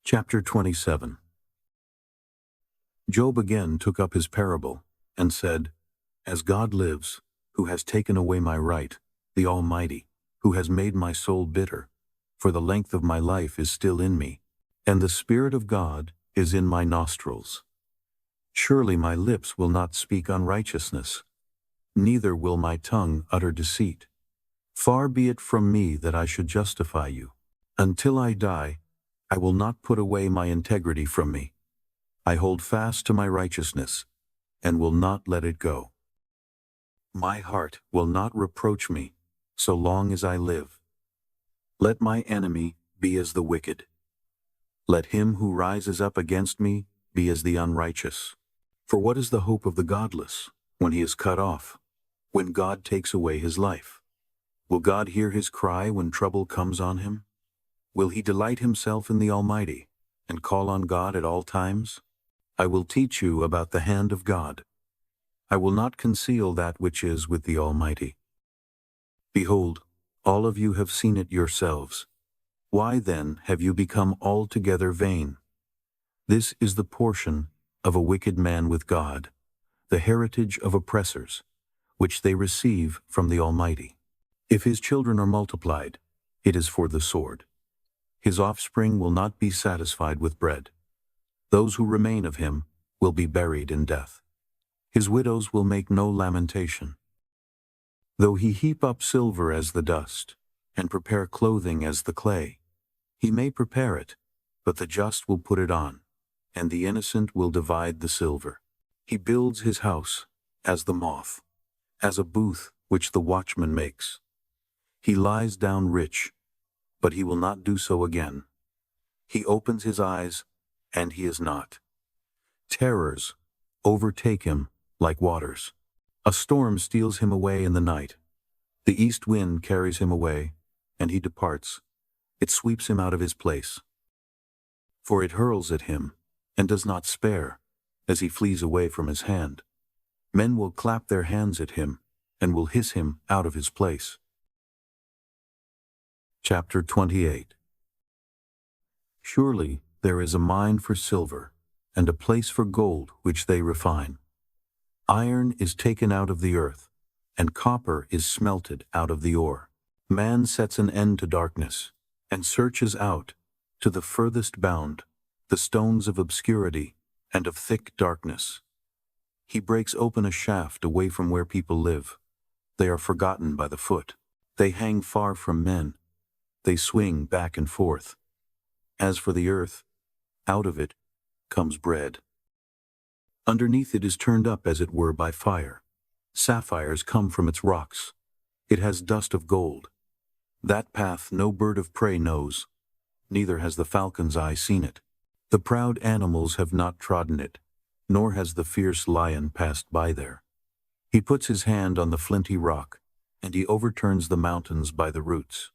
[SPEAKER 1] Chapter 27. Job again took up his parable, and said, As God lives, who has taken away my right, the Almighty, who has made my soul bitter, for the length of my life is still in me, and the Spirit of God is in my nostrils. Surely my lips will not speak unrighteousness, neither will my tongue utter deceit. Far be it from me that I should justify you. Until I die, I will not put away my integrity from me. I hold fast to my righteousness, and will not let it go. My heart will not reproach me, so long as I live. Let my enemy be as the wicked. Let him who rises up against me be as the unrighteous. For what is the hope of the godless when he is cut off, when God takes away his life? Will God hear his cry when trouble comes on him? Will he delight himself in the Almighty, and call on God at all times? I will teach you about the hand of God. I will not conceal that which is with the Almighty. Behold, all of you have seen it yourselves. Why then have you become altogether vain? This is the portion of a wicked man with God, the heritage of oppressors, which they receive from the Almighty. If his children are multiplied, it is for the sword. His offspring will not be satisfied with bread. Those who remain of him will be buried in death. His widows will make no lamentation. Though he heap up silver as the dust, and prepare clothing as the clay, he may prepare it, but the just will put it on, and the innocent will divide the silver. He builds his house as the moth, as a booth which the watchman makes. He lies down rich, but he will not do so again. He opens his eyes, and he is not. Terrors overtake him like waters. A storm steals him away in the night. The east wind carries him away, and he departs. It sweeps him out of his place. For it hurls at him, and does not spare, as he flees away from his hand. Men will clap their hands at him, and will hiss him out of his place. Chapter 28. Surely there is a mine for silver, and a place for gold which they refine. Iron is taken out of the earth, and copper is smelted out of the ore. Man sets an end to darkness, and searches out, to the furthest bound, the stones of obscurity and of thick darkness. He breaks open a shaft away from where people live. They are forgotten by the foot. They hang far from men. They swing back and forth. As for the earth, out of it comes bread. Underneath it is turned up as it were by fire. Sapphires come from its rocks. It has dust of gold. That path no bird of prey knows, neither has the falcon's eye seen it. The proud animals have not trodden it, nor has the fierce lion passed by there. He puts his hand on the flinty rock, and he overturns the mountains by the roots.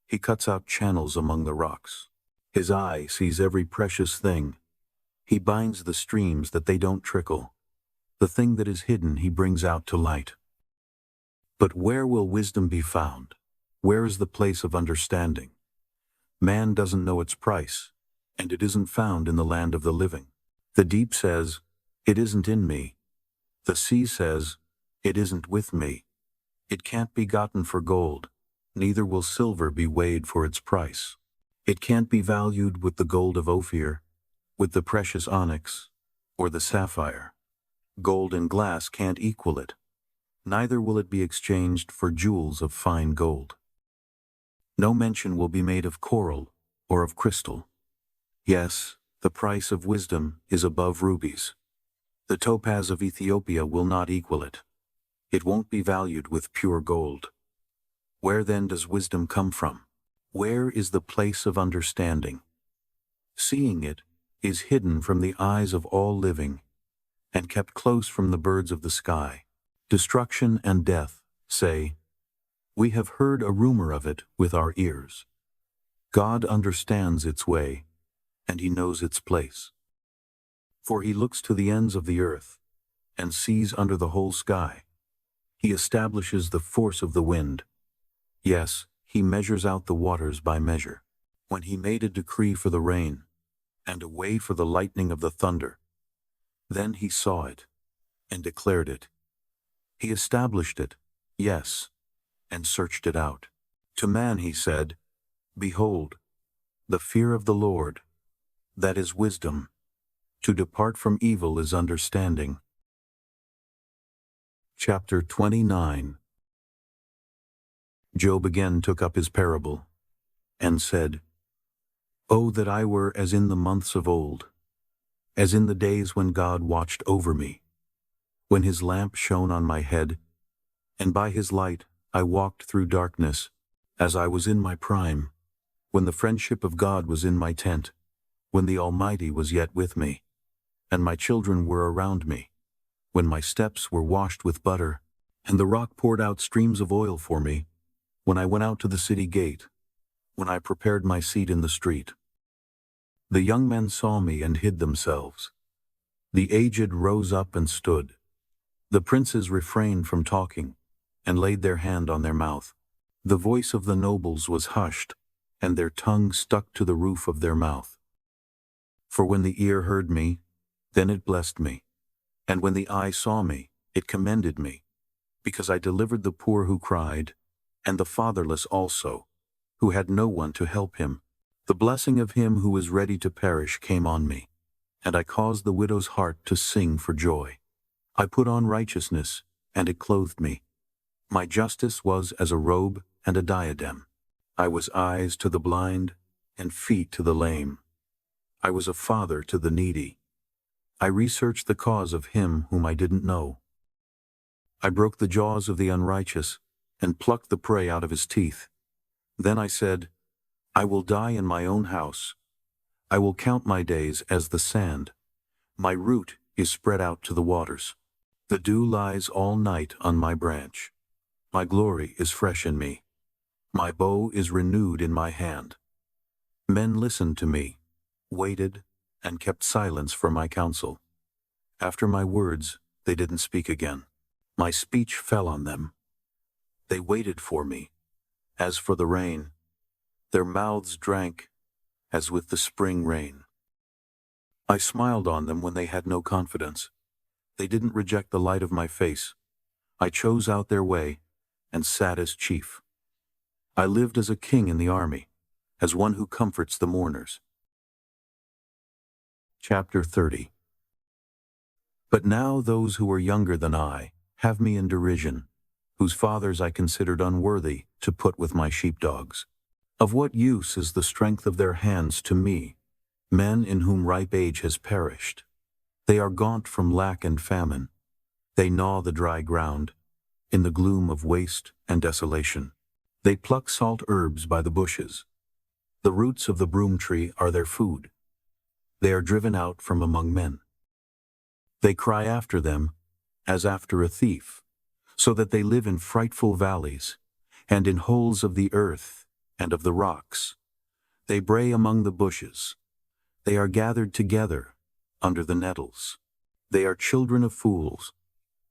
[SPEAKER 1] He cuts out channels among the rocks. His eye sees every precious thing. He binds the streams that they don't trickle. The thing that is hidden he brings out to light. But where will wisdom be found? Where is the place of understanding? Man doesn't know its price, and it isn't found in the land of the living. The deep says, "It isn't in me." The sea says, "It isn't with me." It can't be gotten for gold, neither will silver be weighed for its price. It can't be valued with the gold of Ophir, with the precious onyx, or the sapphire. Gold and glass can't equal it, neither will it be exchanged for jewels of fine gold. No mention will be made of coral or of crystal. Yes, the price of wisdom is above rubies. The topaz of Ethiopia will not equal it. It won't be valued with pure gold. Where then does wisdom come from? Where is the place of understanding? Seeing it is hidden from the eyes of all living, and kept close from the birds of the sky. Destruction and death say, "We have heard a rumor of it with our ears." God understands its way, and he knows its place. For he looks to the ends of the earth, and sees under the whole sky. He establishes the force of the wind. Yes, he measures out the waters by measure. When he made a decree for the rain, and a way for the lightning of the thunder, then he saw it, and declared it. He established it, yes, and searched it out. To man he said, "Behold, the fear of the Lord, that is wisdom. To depart from evil is understanding." Chapter 29. Job again took up his parable, and said, "Oh, that I were as in the months of old, as in the days when God watched over me, when his lamp shone on my head, and by his light I walked through darkness, as I was in my prime, when the friendship of God was in my tent, when the Almighty was yet with me, and my children were around me, when my steps were washed with butter, and the rock poured out streams of oil for me, when I went out to the city gate, when I prepared my seat in the street. The young men saw me and hid themselves. The aged rose up and stood. The princes refrained from talking, and laid their hand on their mouth. The voice of the nobles was hushed, and their tongue stuck to the roof of their mouth. For when the ear heard me, then it blessed me, and when the eye saw me, it commended me, because I delivered the poor who cried, and the fatherless also, who had no one to help him. The blessing of him who was ready to perish came on me, and I caused the widow's heart to sing for joy. I put on righteousness, and it clothed me. My justice was as a robe and a diadem. I was eyes to the blind, and feet to the lame. I was a father to the needy. I researched the cause of him whom I didn't know. I broke the jaws of the unrighteous, and plucked the prey out of his teeth. Then I said, I will die in my own house. I will count my days as the sand. My root is spread out to the waters. The dew lies all night on my branch. My glory is fresh in me. My bow is renewed in my hand. Men listened to me, waited, and kept silence for my counsel. After my words, they didn't speak again. My speech fell on them. They waited for me. As for the rain, their mouths drank as with the spring rain. I smiled on them when they had no confidence. They didn't reject the light of my face. I chose out their way and sat as chief. I lived as a king in the army, as one who comforts the mourners. Chapter 30. But now those who are younger than I have me in derision, whose fathers I considered unworthy to put with my sheepdogs. Of what use is the strength of their hands to me, men in whom ripe age has perished? They are gaunt from lack and famine. They gnaw the dry ground, in the gloom of waste and desolation. They pluck salt herbs by the bushes. The roots of the broom tree are their food. They are driven out from among men. They cry after them as after a thief, so that they live in frightful valleys, and in holes of the earth and of the rocks. They bray among the bushes. They are gathered together under the nettles. They are children of fools,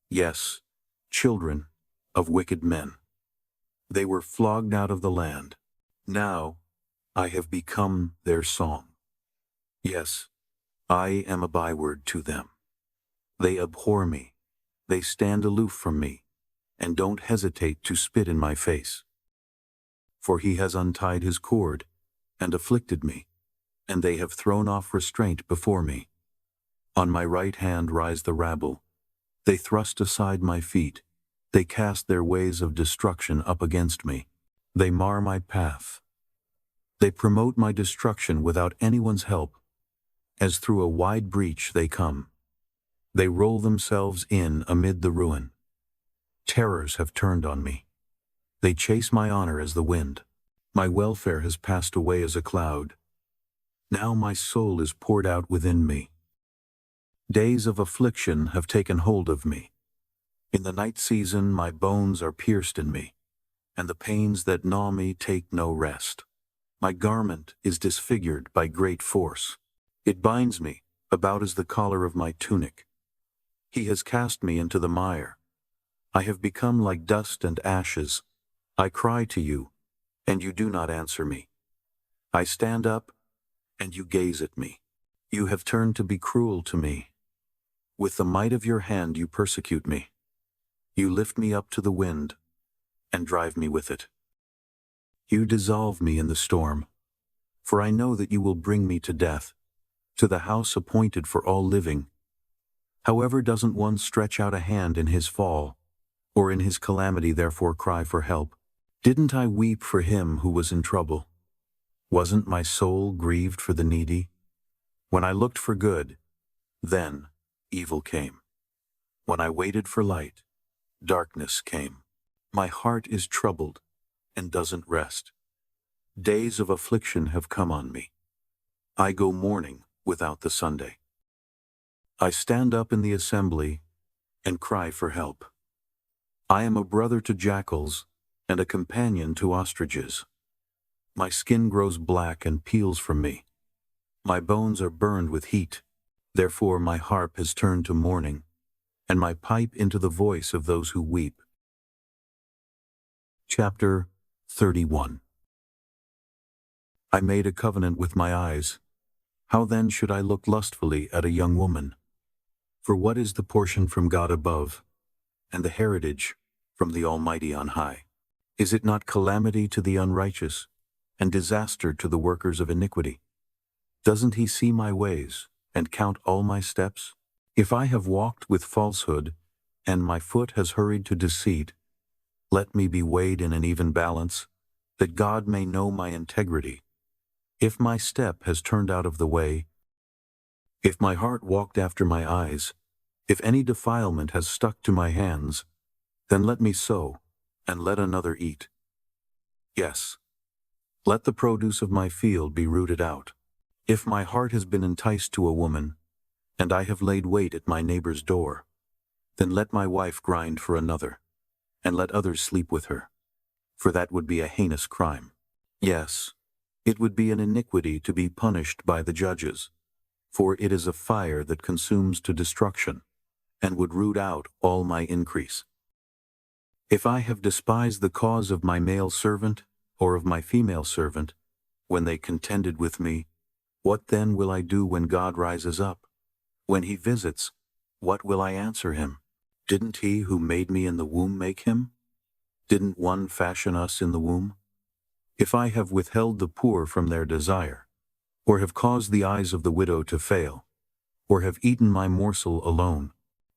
[SPEAKER 1] yes, children of wicked men. They were flogged out of the land. Now I have become their song. Yes, I am a byword to them. They abhor me. They stand aloof from me, and don't hesitate to spit in my face. For he has untied his cord and afflicted me, and they have thrown off restraint before me. On my right hand rise the rabble. They thrust aside my feet. They cast their ways of destruction up against me. They mar my path. They promote my destruction without anyone's help. As through a wide breach they come. They roll themselves in amid the ruin. Terrors have turned on me. They chase my honor as the wind. My welfare has passed away as a cloud. Now my soul is poured out within me. Days of affliction have taken hold of me. In the night season my bones are pierced in me, and the pains that gnaw me take no rest. My garment is disfigured by great force. It binds me about as the collar of my tunic. He has cast me into the mire. I have become like dust and ashes. I cry to you, and you do not answer me. I stand up, and you gaze at me. You have turned to be cruel to me. With the might of your hand you persecute me. You lift me up to the wind, and drive me with it. You dissolve me in the storm, for I know that you will bring me to death, to the house appointed for all living. However, doesn't one stretch out a hand in his fall, or in his calamity therefore cry for help? Didn't I weep for him who was in trouble? Wasn't my soul grieved for the needy? When I looked for good, then evil came. When I waited for light, darkness came. My heart is troubled and doesn't rest. Days of affliction have come on me. I go mourning without the Sunday. I stand up in the assembly and cry for help. I am a brother to jackals and a companion to ostriches. My skin grows black and peels from me. My bones are burned with heat. Therefore my harp has turned to mourning, and my pipe into the voice of those who weep. Chapter 31. I made a covenant with my eyes. How then should I look lustfully at a young woman? For what is the portion from God above, and the heritage from the Almighty on high? Is it not calamity to the unrighteous, and disaster to the workers of iniquity? Doesn't he see my ways, and count all my steps? If I have walked with falsehood, and my foot has hurried to deceit, let me be weighed in an even balance, that God may know my integrity. If my step has turned out of the way, if my heart walked after my eyes, if any defilement has stuck to my hands, then let me sow, and let another eat. Yes, let the produce of my field be rooted out. If my heart has been enticed to a woman, and I have laid wait at my neighbor's door, then let my wife grind for another, and let others sleep with her, for that would be a heinous crime. Yes, it would be an iniquity to be punished by the judges, for it is a fire that consumes to destruction, and would root out all my increase. If I have despised the cause of my male servant, or of my female servant, when they contended with me, what then will I do when God rises up? When he visits, what will I answer him? Didn't he who made me in the womb make him? Didn't one fashion us in the womb? if I have withheld the poor from their desire, or have caused the eyes of the widow to fail, or have eaten my morsel alone,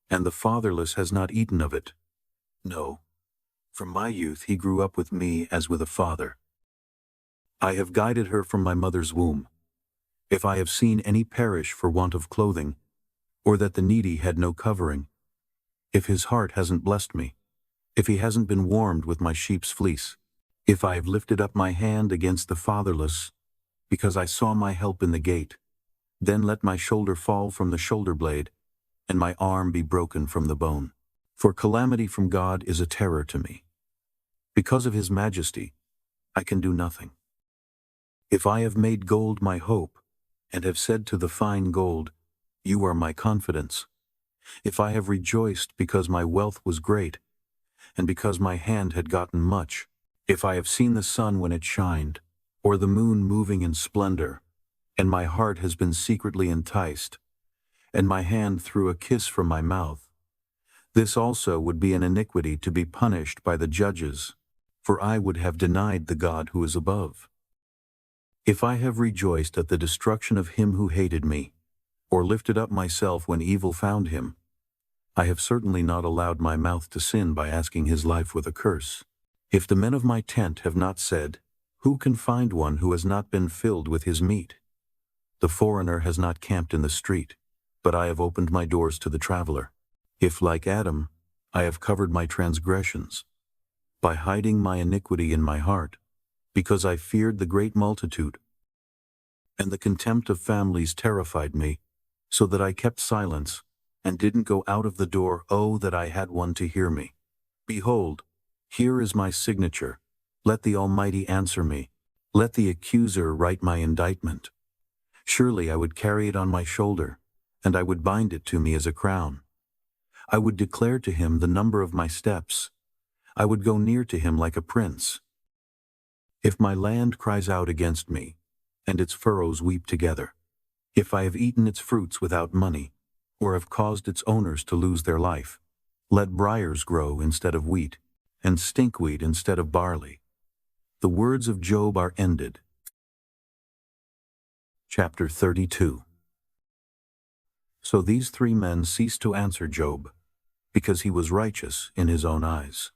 [SPEAKER 1] and the fatherless has not eaten of it. No, from my youth he grew up with me as with a father. I have guided her from my mother's womb. If I have seen any perish for want of clothing, or that the needy had no covering, if his heart hasn't blessed me, if he hasn't been warmed with my sheep's fleece, if I have lifted up my hand against the fatherless, because I saw my help in the gate, then let my shoulder fall from the shoulder blade, and my arm be broken from the bone. For calamity from God is a terror to me. Because of his majesty, I can do nothing. If I have made gold my hope, and have said to the fine gold, you are my confidence, if I have rejoiced because my wealth was great, and because my hand had gotten much, if I have seen the sun when it shined, or the moon moving in splendor, and my heart has been secretly enticed, and my hand threw a kiss from my mouth, this also would be an iniquity to be punished by the judges, for I would have denied the God who is above. If I have rejoiced at the destruction of him who hated me, or lifted up myself when evil found him, I have certainly not allowed my mouth to sin by asking his life with a curse. If the men of my tent have not said, who can find one who has not been filled with his meat? The foreigner has not camped in the street, but I have opened my doors to the traveler. If, like Adam, I have covered my transgressions, by hiding my iniquity in my heart, because I feared the great multitude, and the contempt of families terrified me, so that I kept silence, and didn't go out of the door, oh, that I had one to hear me. Behold, here is my signature. Let the Almighty answer me. Let the accuser write my indictment. Surely I would carry it on my shoulder, and I would bind it to me as a crown. I would declare to him the number of my steps. I would go near to him like a prince. If my land cries out against me, and its furrows weep together, if I have eaten its fruits without money, or have caused its owners to lose their life, let briars grow instead of wheat, and stinkweed instead of barley. The words of Job are ended. Chapter 32. So these three men ceased to answer Job, because he was righteous in his own eyes.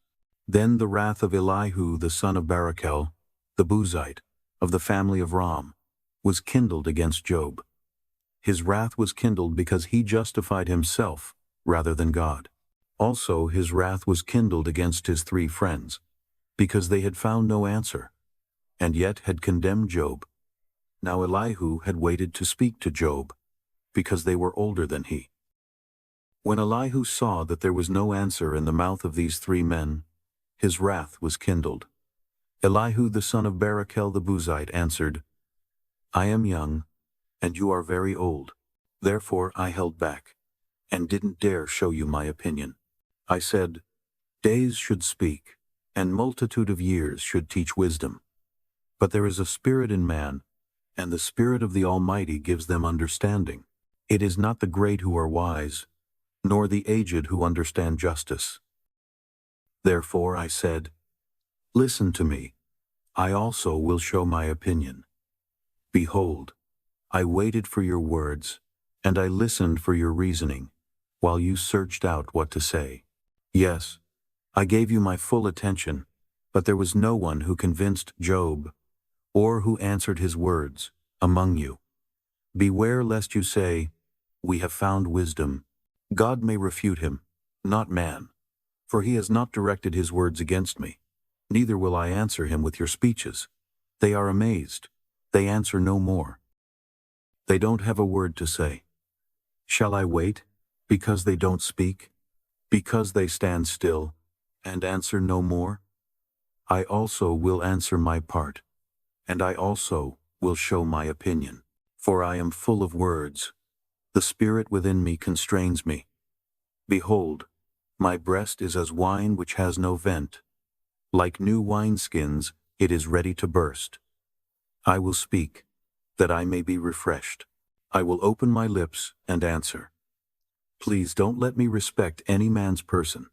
[SPEAKER 1] Then the wrath of Elihu the son of Barachel, the Buzite, of the family of Ram, was kindled against Job. His wrath was kindled because he justified himself rather than God. Also his wrath was kindled against his three friends, because they had found no answer, and yet had condemned Job. Now Elihu had waited to speak to Job, because they were older than he. When Elihu saw that there was no answer in the mouth of these three men, his wrath was kindled. Elihu the son of Barachel the Buzite answered, I am young, and you are very old. Therefore I held back, and didn't dare show you my opinion. I said, days should speak, and multitude of years should teach wisdom. But there is a spirit in man, and the Spirit of the Almighty gives them understanding. It is not the great who are wise, nor the aged who understand justice. Therefore I said, listen to me, I also will show my opinion. Behold, I waited for your words, and I listened for your reasoning, while you searched out what to say. Yes, I gave you my full attention, but there was no one who convinced Job, or who answered his words, among you. Beware lest you say, we have found wisdom. God may refute him, not man, for he has not directed his words against me. Neither will I answer him with your speeches. They are amazed, they answer no more. They don't have a word to say. Shall I wait, because they don't speak? Because they stand still, and answer no more? I also will answer my part, and I also will show my opinion. For I am full of words. The spirit within me constrains me. Behold, my breast is as wine which has no vent. Like new wineskins, it is ready to burst. I will speak, that I may be refreshed. I will open my lips and answer. Please don't let me respect any man's person,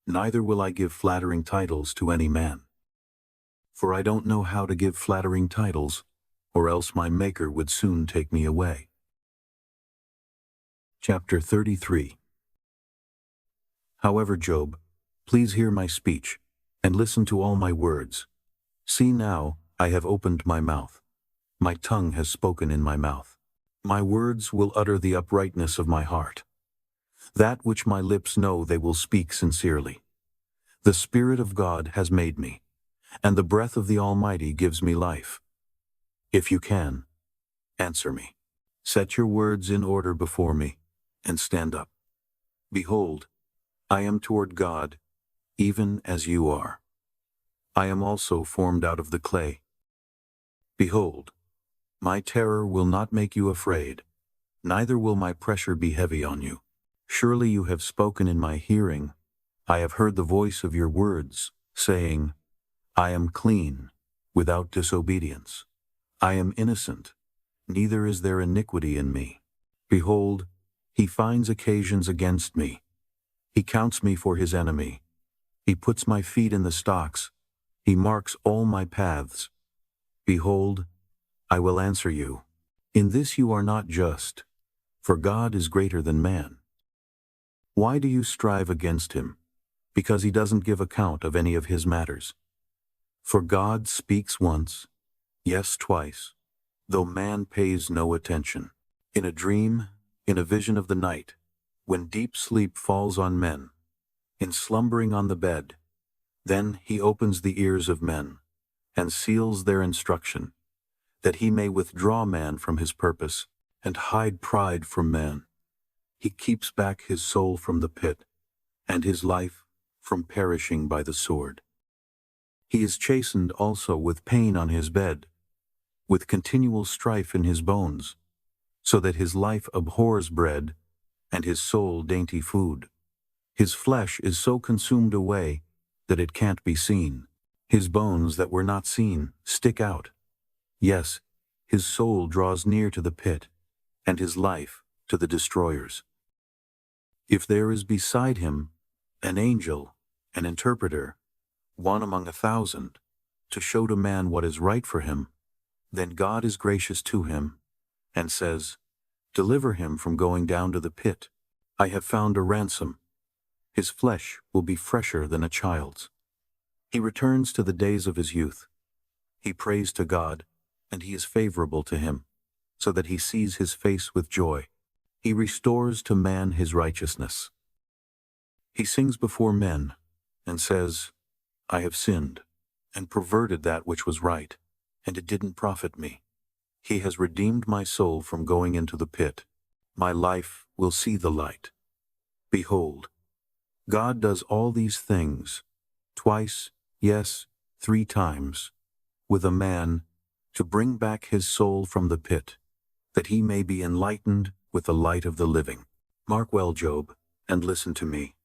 [SPEAKER 1] neither will I give flattering titles to any man. for I don't know how to give flattering titles, or else my Maker would soon take me away. Chapter 33. However, Job, please hear my speech, and listen to all my words. See now, I have opened my mouth. My tongue has spoken in my mouth. My words will utter the uprightness of my heart. That which my lips know they will speak sincerely. The Spirit of God has made me, and the breath of the Almighty gives me life. If you can, answer me. Set your words in order before me, and stand up. Behold, I am toward God, even as you are. I am also formed out of the clay. Behold, my terror will not make you afraid, neither will my pressure be heavy on you. Surely you have spoken in my hearing. I have heard the voice of your words, saying, I am clean, without disobedience. I am innocent, neither is there iniquity in me. Behold, he finds occasions against me. He counts me for his enemy. He puts my feet in the stocks. He marks all my paths. Behold, I will answer you. In this you are not just, for God is greater than man. Why do you strive against him? Because he doesn't give account of any of his matters. For God speaks once, yes, twice, though man pays no attention. In a dream, in a vision of the night, when deep sleep falls on men, in slumbering on the bed, then he opens the ears of men, and seals their instruction, that he may withdraw man from his purpose, and hide pride from man. He keeps back his soul from the pit, and his life from perishing by the sword. He is chastened also with pain on his bed, with continual strife in his bones, so that his life abhors bread, and his soul dainty food. His flesh is so consumed away that it can't be seen. His bones that were not seen stick out. Yes, his soul draws near to the pit, and his life to the destroyers. If there is beside him an angel, an interpreter, one among 1,000, to show to man what is right for him, then God is gracious to him, and says, Deliver him from going down to the pit. I have found a ransom. His flesh will be fresher than a child's. He returns to the days of his youth. He prays to God, and he is favorable to him, so that he sees his face with joy. He restores to man his righteousness. He sings before men, and says, I have sinned, and perverted that which was right, and it didn't profit me. He has redeemed my soul from going into the pit. My life will see the light. Behold, God does all these things, twice, yes, 3 times, with a man, to bring back his soul from the pit, that he may be enlightened with the light of the living. Mark well, Job, and listen to me.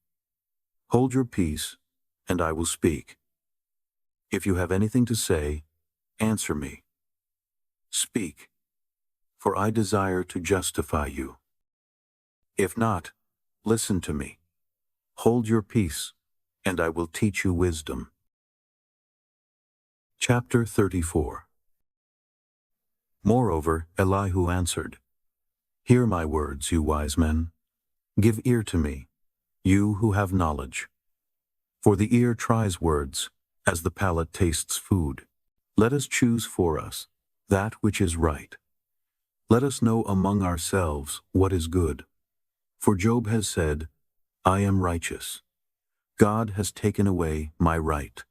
[SPEAKER 1] Hold your peace, and I will speak. If you have anything to say, answer me. Speak, for I desire to justify you. If not, listen to me. Hold your peace, and I will teach you wisdom. Chapter 34. Moreover, Elihu answered, Hear my words, you wise men. Give ear to me, you who have knowledge. For the ear tries words, as the palate tastes food. Let us choose for us that which is right. Let us know among ourselves what is good. For Job has said, I am righteous. God has taken away my right.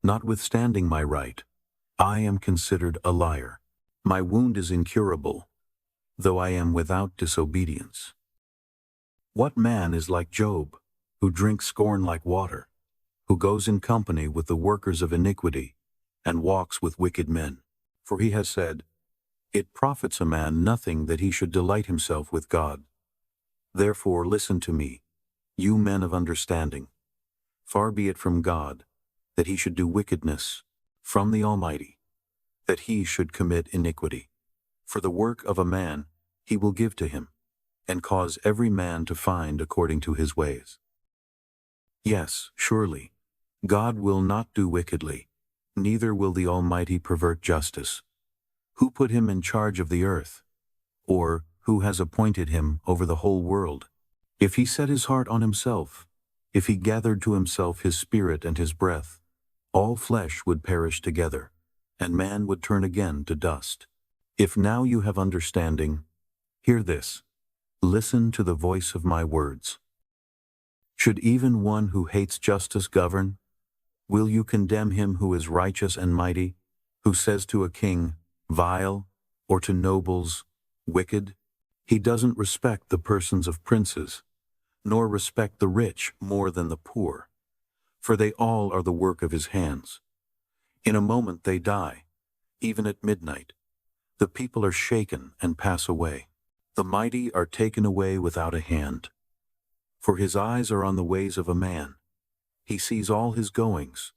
[SPEAKER 1] Notwithstanding my right, I am considered a liar. My wound is incurable, though I am without disobedience. What man is like Job, who drinks scorn like water, who goes in company with the workers of iniquity, and walks with wicked men? For he has said, It profits a man nothing that he should delight himself with God. Therefore listen to me, you men of understanding. Far be it from God, that he should do wickedness, from the Almighty, that he should commit iniquity. For the work of a man he will give to him, and cause every man to find according to his ways. Yes, surely, God will not do wickedly, neither will the Almighty pervert justice. Who put him in charge of the earth? Or who has appointed him over the whole world? If he set his heart on himself, if he gathered to himself his spirit and his breath, all flesh would perish together, and man would turn again to dust. If now you have understanding, hear this. Listen to the voice of my words. Should even one who hates justice govern? Will you condemn him who is righteous and mighty, who says to a king, vile, or to nobles, wicked? He doesn't respect the persons of princes, nor respect the rich more than the poor, for they all are the work of his hands. In a moment they die, even at midnight. The people are shaken and pass away. The mighty are taken away without a hand. For his eyes are on the ways of a man. He sees all his goings.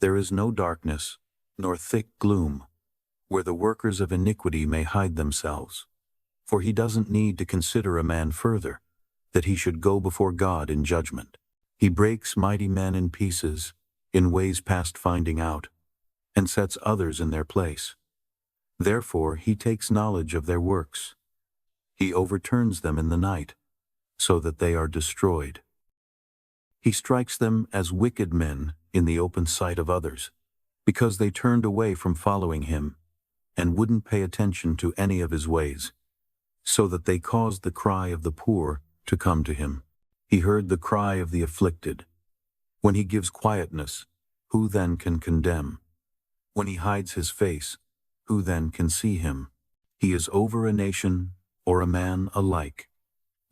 [SPEAKER 1] There is no darkness, nor thick gloom, where the workers of iniquity may hide themselves. For he doesn't need to consider a man further, that he should go before God in judgment. He breaks mighty men in pieces, in ways past finding out, and sets others in their place. Therefore he takes knowledge of their works. He overturns them in the night, so that they are destroyed. He strikes them as wicked men in the open sight of others, because they turned away from following him, and wouldn't pay attention to any of his ways, so that they caused the cry of the poor to come to him. He heard the cry of the afflicted. When he gives quietness, who then can condemn? When he hides his face, who then can see him? He is over a nation or a man alike,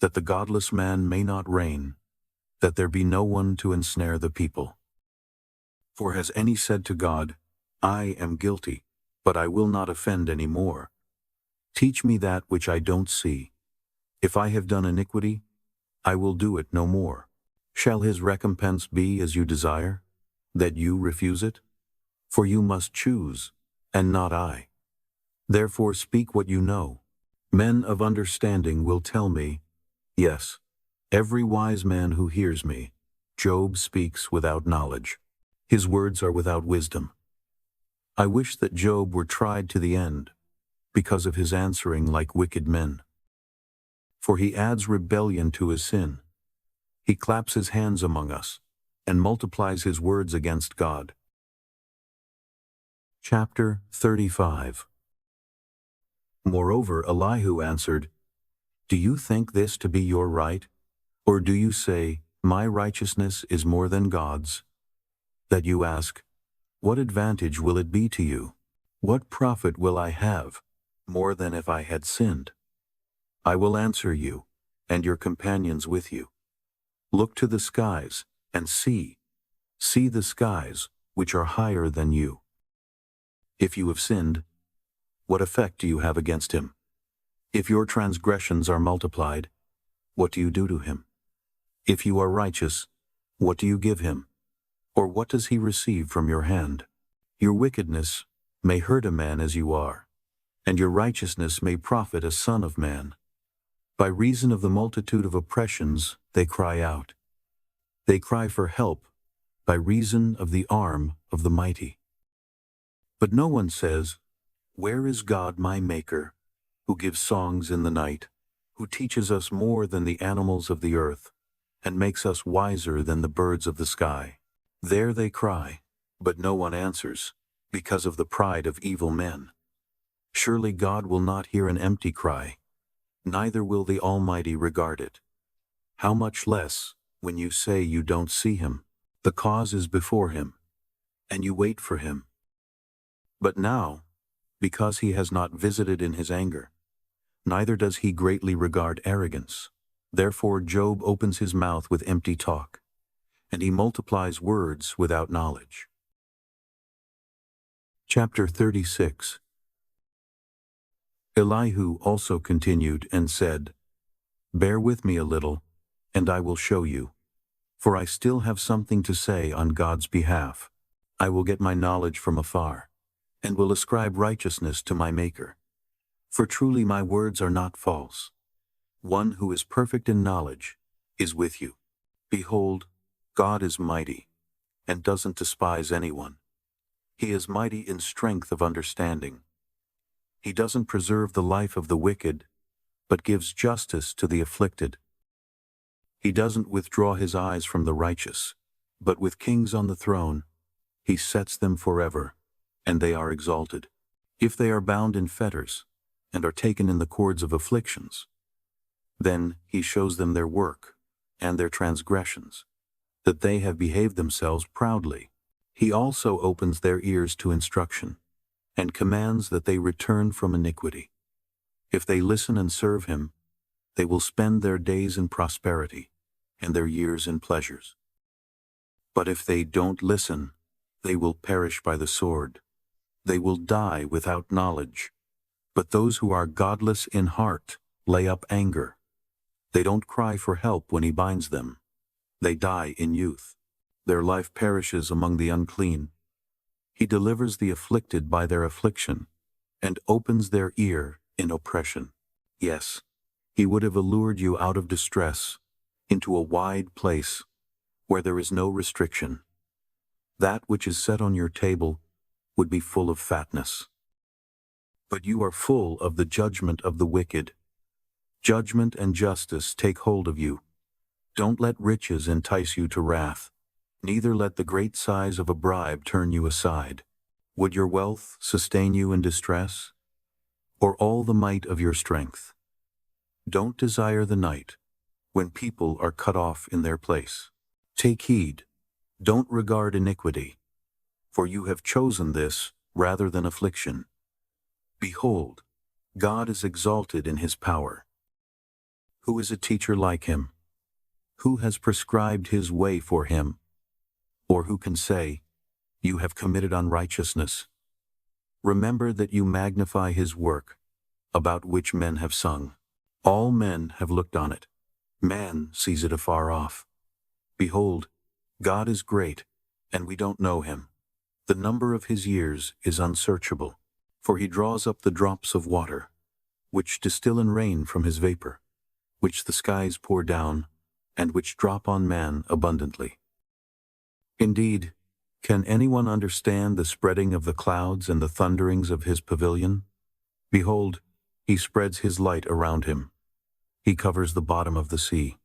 [SPEAKER 1] that the godless man may not reign, that there be no one to ensnare the people. For has any said to God, I am guilty, but I will not offend any more? Teach me that which I don't see. If I have done iniquity, I will do it no more. Shall his recompense be as you desire, that you refuse it? For you must choose, and not I. Therefore speak what you know. Men of understanding will tell me, yes, every wise man who hears me. Job speaks without knowledge. His words are without wisdom. I wish that Job were tried to the end, because of his answering like wicked men. For he adds rebellion to his sin. He claps his hands among us, and multiplies his words against God. Chapter 35. Moreover, Elihu answered, Do you think this to be your right? Or do you say, My righteousness is more than God's? That you ask, What advantage will it be to you? What profit will I have, more than if I had sinned? I will answer you, and your companions with you. Look to the skies, and see. See the skies, which are higher than you. If you have sinned, what effect do you have against him? If your transgressions are multiplied, what do you do to him? If you are righteous, what do you give him? Or what does he receive from your hand? Your wickedness may hurt a man as you are, and your righteousness may profit a son of man. By reason of the multitude of oppressions, they cry out. They cry for help by reason of the arm of the mighty. But no one says, Where is God my Maker, who gives songs in the night, who teaches us more than the animals of the earth, and makes us wiser than the birds of the sky? There they cry, but no one answers, because of the pride of evil men. Surely God will not hear an empty cry, neither will the Almighty regard it. How much less when you say you don't see him? The cause is before him, and you wait for him. But now, because he has not visited in his anger, neither does he greatly regard arrogance. Therefore Job opens his mouth with empty talk, and he multiplies words without knowledge. Chapter 36. Elihu also continued and said, Bear with me a little, and I will show you. For I still have something to say on God's behalf. I will get my knowledge from afar, and will ascribe righteousness to my Maker. For truly my words are not false. One who is perfect in knowledge is with you. Behold, God is mighty, and doesn't despise anyone. He is mighty in strength of understanding. He doesn't preserve the life of the wicked, but gives justice to the afflicted. He doesn't withdraw his eyes from the righteous, but with kings on the throne, he sets them forever, and they are exalted. If they are bound in fetters, and are taken in the cords of afflictions, then he shows them their work and their transgressions, that they have behaved themselves proudly. He also opens their ears to instruction, and commands that they return from iniquity. If they listen and serve him, they will spend their days in prosperity, and their years in pleasures. But if they don't listen, they will perish by the sword. They will die without knowledge. But those who are godless in heart lay up anger. They don't cry for help when he binds them. They die in youth. Their life perishes among the unclean. He delivers the afflicted by their affliction, and opens their ear in oppression. Yes, he would have allured you out of distress into a wide place where there is no restriction. That which is set on your table would be full of fatness. But you are full of the judgment of the wicked. Judgment and justice take hold of you. Don't let riches entice you to wrath, neither let the great size of a bribe turn you aside. Would your wealth sustain you in distress, or all the might of your strength? Don't desire the night, when people are cut off in their place. Take heed, don't regard iniquity, for you have chosen this rather than affliction. Behold, God is exalted in his power. Who is a teacher like him? Who has prescribed his way for him? Or who can say, you have committed unrighteousness? Remember that you magnify his work, about which men have sung. All men have looked on it. Man sees it afar off. Behold, God is great, and we don't know him. The number of his years is unsearchable, for he draws up the drops of water, which distill in rain from his vapor, which the skies pour down, and which drop on man abundantly. Indeed, can anyone understand the spreading of the clouds and the thunderings of his pavilion? Behold, he spreads his light around him. He covers the bottom of the sea.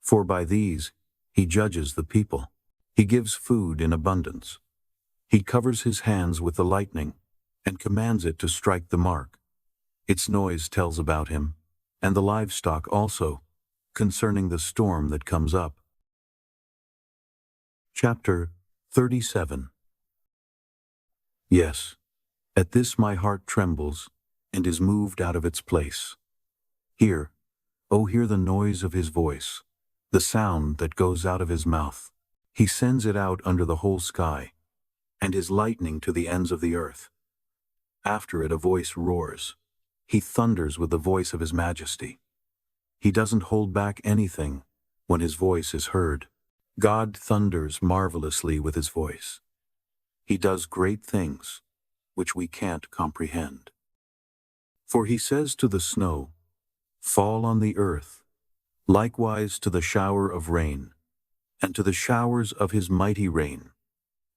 [SPEAKER 1] For by these he judges the people. He gives food in abundance. He covers his hands with the lightning, and commands it to strike the mark. Its noise tells about him, and the livestock also, concerning the storm that comes up. Chapter 37. Yes, at this my heart trembles, and is moved out of its place. Hear, oh, hear the noise of his voice, the sound that goes out of his mouth. He sends it out under the whole sky, and his lightning to the ends of the earth. After it a voice roars. He thunders with the voice of his majesty. He doesn't hold back anything when his voice is heard. God thunders marvelously with his voice. He does great things which we can't comprehend. For he says to the snow, fall on the earth, likewise to the shower of rain, and to the showers of his mighty rain.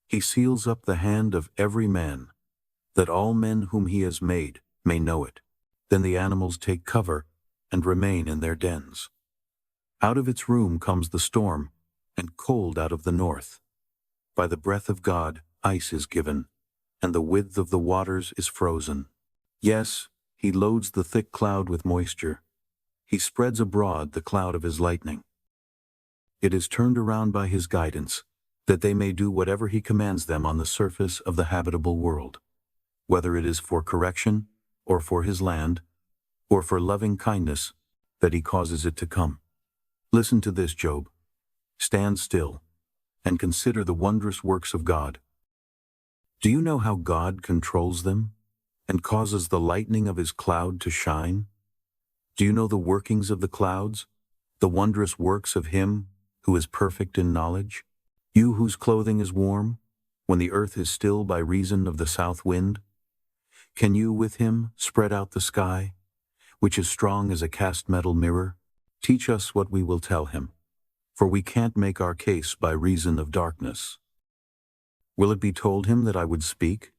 [SPEAKER 1] He seals up the hand of every man, that all men whom he has made may know it. Then the animals take cover and remain in their dens. Out of its room comes the storm, and cold out of the north. By the breath of God ice is given, and the width of the waters is frozen. Yes, he loads the thick cloud with moisture. He spreads abroad the cloud of his lightning. It is turned around by his guidance, that they may do whatever he commands them on the surface of the habitable world, whether it is for correction, or for his land, or for loving kindness, that he causes it to come. Listen to this, Job. Stand still, and consider the wondrous works of God. Do you know how God controls them, and causes the lightning of his cloud to shine? Do you know the workings of the clouds, the wondrous works of him who is perfect in knowledge? You whose clothing is warm, when the earth is still by reason of the south wind? Can you with him spread out the sky, which is strong as a cast metal mirror? Teach us what we will tell him, for we can't make our case by reason of darkness. Will it be told him that I would speak?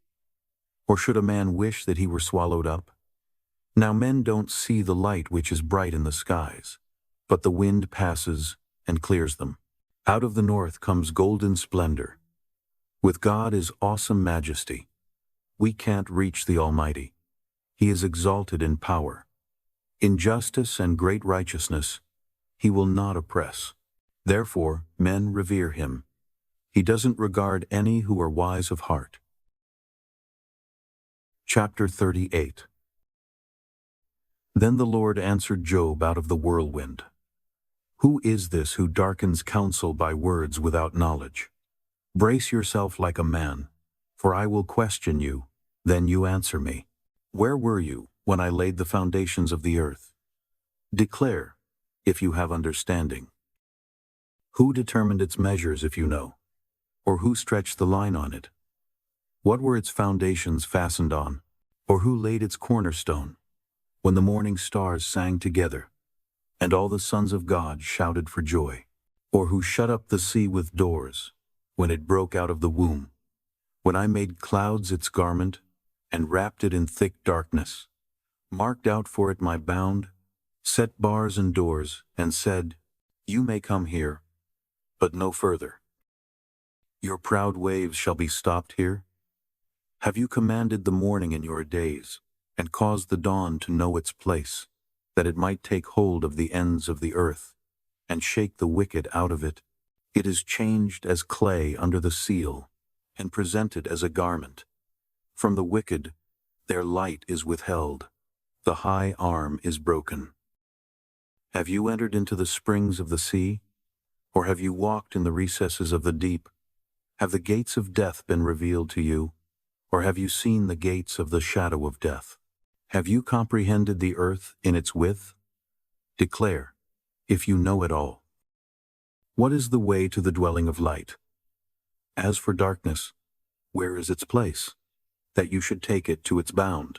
[SPEAKER 1] Or should a man wish that he were swallowed up? Now men don't see the light which is bright in the skies, but the wind passes and clears them. Out of the north comes golden splendor. With God is awesome majesty. We can't reach the Almighty. He is exalted in power. In justice and great righteousness, he will not oppress. Therefore, men revere him. He doesn't regard any who are wise of heart. Chapter 38. Then the Lord answered Job out of the whirlwind. Who is this who darkens counsel by words without knowledge? Brace yourself like a man, for I will question you, then you answer me. Where were you when I laid the foundations of the earth? Declare, if you have understanding. Who determined its measures, if you know? Or who stretched the line on it? What were its foundations fastened on? Or who laid its cornerstone? When the morning stars sang together, and all the sons of God shouted for joy? Or who shut up the sea with doors, when it broke out of the womb? When I made clouds its garment, and wrapped it in thick darkness, marked out for it my bound, set bars and doors, and said, You may come here, but no further. Your proud waves shall be stopped here. Have you commanded the morning in your days, and caused the dawn to know its place, that it might take hold of the ends of the earth, and shake the wicked out of it? It is changed as clay under the seal, and presented as a garment. From the wicked, their light is withheld. The high arm is broken. Have you entered into the springs of the sea? Or have you walked in the recesses of the deep? Have the gates of death been revealed to you? Or have you seen the gates of the shadow of death? Have you comprehended the earth in its width? Declare, if you know it all. What is the way to the dwelling of light? As for darkness, where is its place? That you should take it to its bound,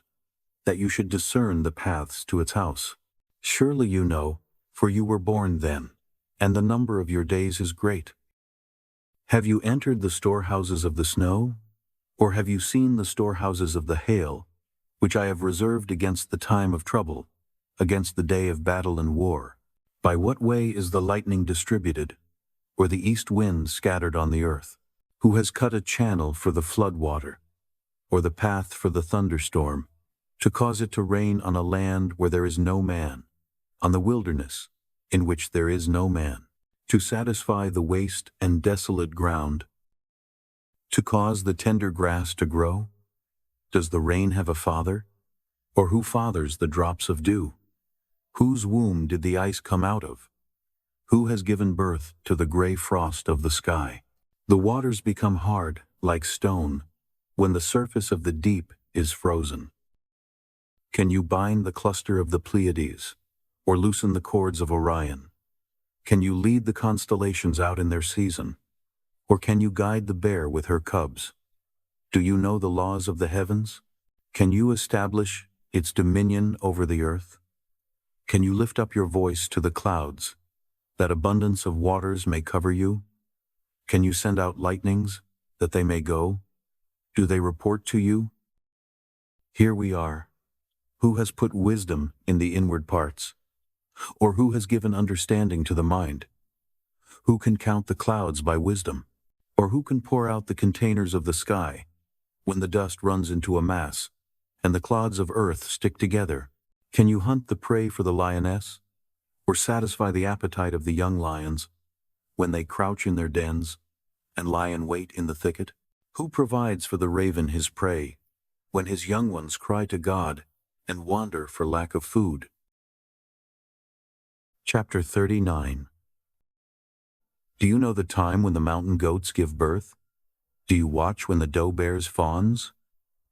[SPEAKER 1] that you should discern the paths to its house. Surely you know, for you were born then, and the number of your days is great. Have you entered the storehouses of the snow? Or have you seen the storehouses of the hail, which I have reserved against the time of trouble, against the day of battle and war? By what way is the lightning distributed, or the east wind scattered on the earth? Who has cut a channel for the flood water, or the path for the thunderstorm, to cause it to rain on a land where there is no man, on the wilderness, in which there is no man, to satisfy the waste and desolate ground, to cause the tender grass to grow? Does the rain have a father? Or who fathers the drops of dew? Whose womb did the ice come out of? Who has given birth to the gray frost of the sky? The waters become hard, like stone, when the surface of the deep is frozen. Can you bind the cluster of the Pleiades, or loosen the cords of Orion? Can you lead the constellations out in their season? Or can you guide the bear with her cubs? Do you know the laws of the heavens? Can you establish its dominion over the earth? Can you lift up your voice to the clouds, that abundance of waters may cover you? Can you send out lightnings, that they may go? Do they report to you? Here we are. Who has put wisdom in the inward parts? Or who has given understanding to the mind? Who can count the clouds by wisdom? Or who can pour out the containers of the sky, when the dust runs into a mass, and the clods of earth stick together? Can you hunt the prey for the lioness, or satisfy the appetite of the young lions, when they crouch in their dens, and lie in wait in the thicket? Who provides for the raven his prey, when his young ones cry to God, and wander for lack of food? Chapter 39. Do you know the time when the mountain goats give birth? Do you watch when the doe bears fawns?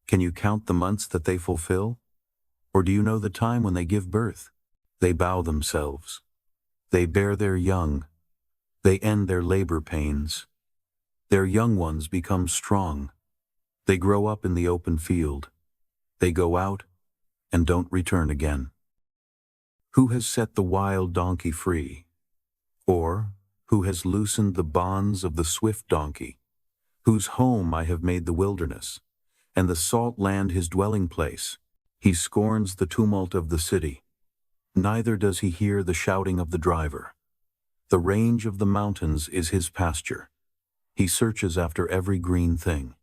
[SPEAKER 1] Can you count the months that they fulfill? Or do you know the time when they give birth? They bow themselves. They bear their young. They end their labor pains. Their young ones become strong. They grow up in the open field. They go out and don't return again. Who has set the wild donkey free? Or who has loosened the bonds of the swift donkey? whose home I have made the wilderness, and the salt land his dwelling place. He scorns the tumult of the city, neither does he hear the shouting of the driver. The range of the mountains is his pasture. He searches after every green thing.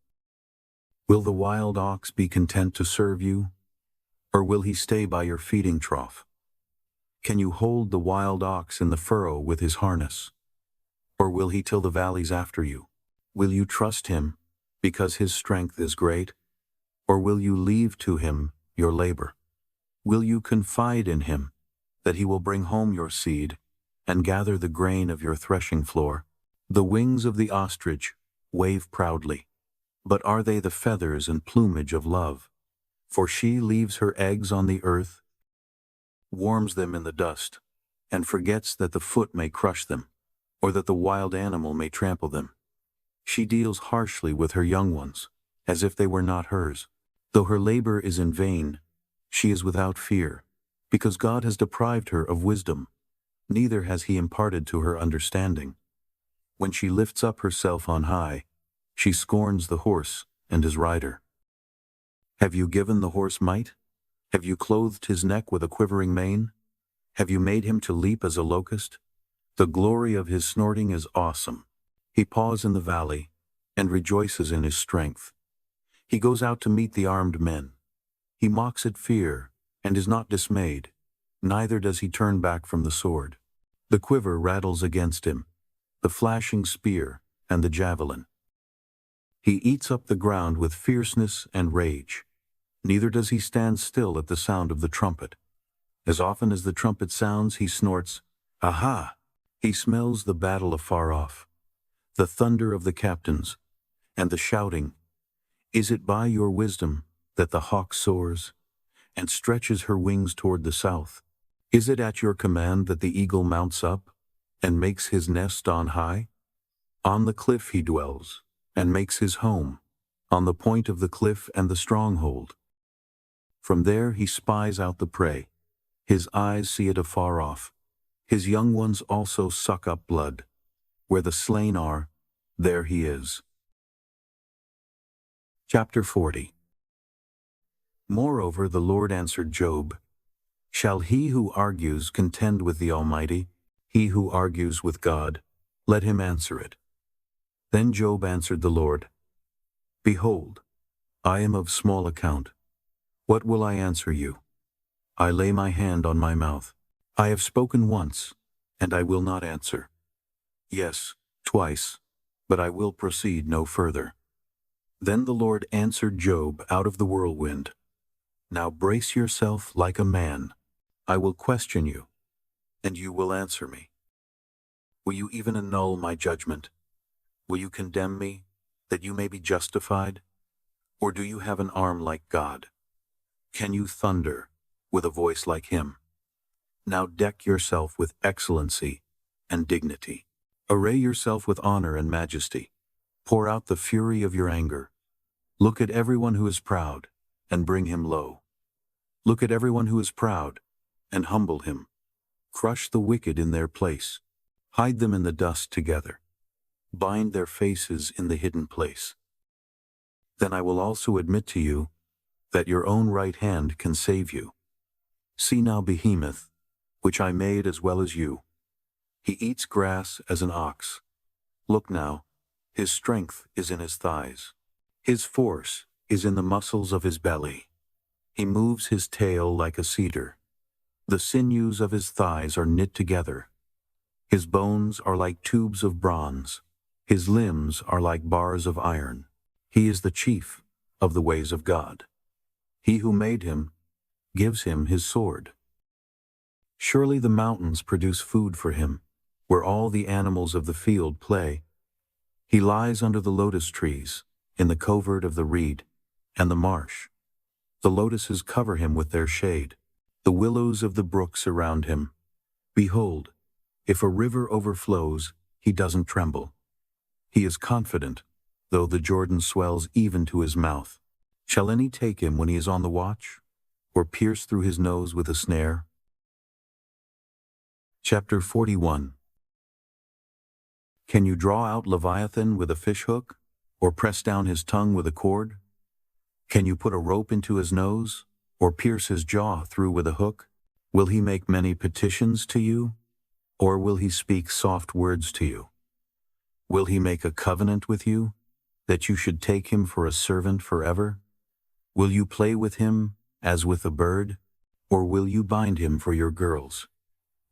[SPEAKER 1] Will the wild ox be content to serve you, or will he stay by your feeding trough? Can you hold the wild ox in the furrow with his harness, or will he till the valleys after you? Will you trust him, because his strength is great, or will you leave to him your labor? Will you confide in him, that he will bring home your seed, and gather the grain of your threshing floor? The wings of the ostrich wave proudly, but are they the feathers and plumage of love? For she leaves her eggs on the earth, warms them in the dust, and forgets that the foot may crush them, or that the wild animal may trample them. She deals harshly with her young ones, as if they were not hers. Though her labor is in vain, she is without fear, because God has deprived her of wisdom, neither has he imparted to her understanding. When she lifts up herself on high, she scorns the horse and his rider. Have you given the horse might? Have you clothed his neck with a quivering mane? Have you made him to leap as a locust? The glory of his snorting is awesome. He paws in the valley and rejoices in his strength. He goes out to meet the armed men. He mocks at fear and is not dismayed, neither does he turn back from the sword. The quiver rattles against him, the flashing spear and the javelin. He eats up the ground with fierceness and rage. Neither does he stand still at the sound of the trumpet. As often as the trumpet sounds, he snorts, "Aha!" He smells the battle afar off, the thunder of the captains, and the shouting. Is it by your wisdom that the hawk soars and stretches her wings toward the south? Is it at your command that the eagle mounts up and makes his nest on high? On the cliff he dwells and makes his home, on the point of the cliff and the stronghold. From there he spies out the prey. His eyes see it afar off. His young ones also suck up blood. Where the slain are, there he is. Chapter 40. Moreover, the Lord answered Job, "Shall he who argues contend with the Almighty? He who argues with God, let him answer it." Then Job answered the Lord, "Behold, I am of small account. What will I answer you? I lay my hand on my mouth. I have spoken once, and I will not answer. Yes, twice, but I will proceed no further." Then the Lord answered Job out of the whirlwind, "Now brace yourself like a man. I will question you, and you will answer me. Will you even annul my judgment? Will you condemn me, that you may be justified? Or do you have an arm like God? Can you thunder with a voice like him? Now deck yourself with excellency and dignity. Array yourself with honor and majesty. Pour out the fury of your anger. Look at everyone who is proud, and bring him low. Look at everyone who is proud, and humble him. Crush the wicked in their place. Hide them in the dust together. Bind their faces in the hidden place. Then I will also admit to you that your own right hand can save you. See now Behemoth, which I made as well as you. He eats grass as an ox. Look now, his strength is in his thighs. His force is in the muscles of his belly. He moves his tail like a cedar. The sinews of his thighs are knit together. His bones are like tubes of bronze. His limbs are like bars of iron. He is the chief of the ways of God. He who made him gives him his sword. Surely the mountains produce food for him, where all the animals of the field play. He lies under the lotus trees, in the covert of the reed and the marsh. The lotuses cover him with their shade. The willows of the brook surround him. Behold, if a river overflows, he doesn't tremble. He is confident, though the Jordan swells even to his mouth. Shall any take him when he is on the watch, or pierce through his nose with a snare? Chapter 41. Can you draw out Leviathan with a fishhook, or press down his tongue with a cord? Can you put a rope into his nose, or pierce his jaw through with a hook? Will he make many petitions to you, or will he speak soft words to you? Will he make a covenant with you, that you should take him for a servant forever? Will you play with him as with a bird, or will you bind him for your girls?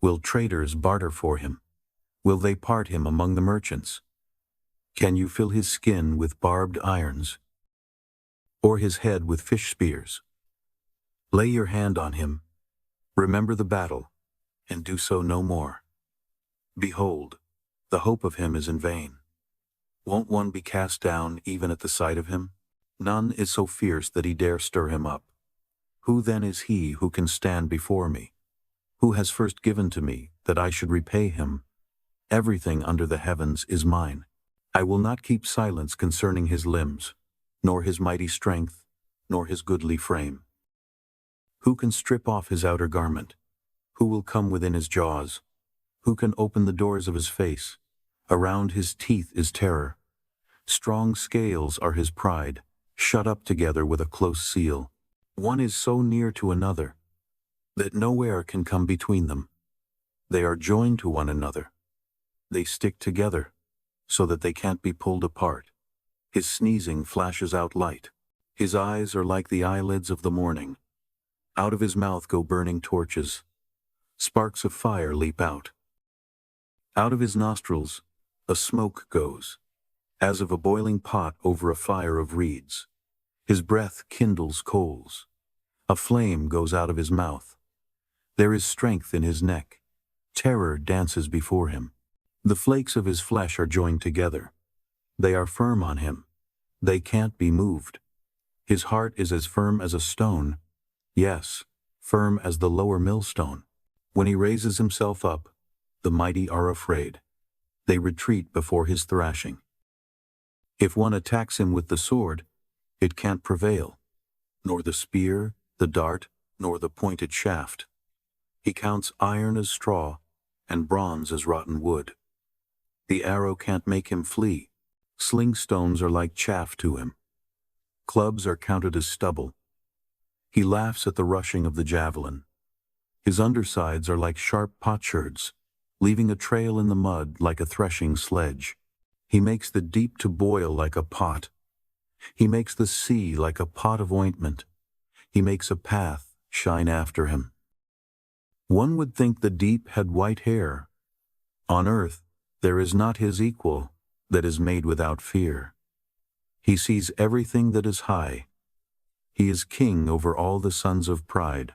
[SPEAKER 1] Will traders barter for him? Will they part him among the merchants? Can you fill his skin with barbed irons, or his head with fish spears? Lay your hand on him, remember the battle, and do so no more. Behold, the hope of him is in vain. Won't one be cast down even at the sight of him? None is so fierce that he dare stir him up. Who then is he who can stand before me? Who has first given to me, that I should repay him? Everything under the heavens is mine. I will not keep silence concerning his limbs, nor his mighty strength, nor his goodly frame. Who can strip off his outer garment? Who will come within his jaws? Who can open the doors of his face? Around his teeth is terror. Strong scales are his pride, shut up together with a close seal. One is so near to another, that no air can come between them. They are joined to one another. They stick together, so that they can't be pulled apart. His sneezing flashes out light. His eyes are like the eyelids of the morning. Out of his mouth go burning torches. Sparks of fire leap out. Out of his nostrils a smoke goes, as of a boiling pot over a fire of reeds. His breath kindles coals. A flame goes out of his mouth. There is strength in his neck. Terror dances before him. The flakes of his flesh are joined together. They are firm on him. They can't be moved. His heart is as firm as a stone. Yes, firm as the lower millstone. When he raises himself up, the mighty are afraid. They retreat before his thrashing. If one attacks him with the sword, it can't prevail, nor the spear, the dart, nor the pointed shaft. He counts iron as straw, and bronze as rotten wood. The arrow can't make him flee. Sling stones are like chaff to him. Clubs are counted as stubble. He laughs at the rushing of the javelin. His undersides are like sharp potsherds, leaving a trail in the mud like a threshing sledge. He makes the deep to boil like a pot. He makes the sea like a pot of ointment. He makes a path shine after him. One would think the deep had white hair. On earth there is not his equal that is made without fear. He sees everything that is high. He is king over all the sons of pride.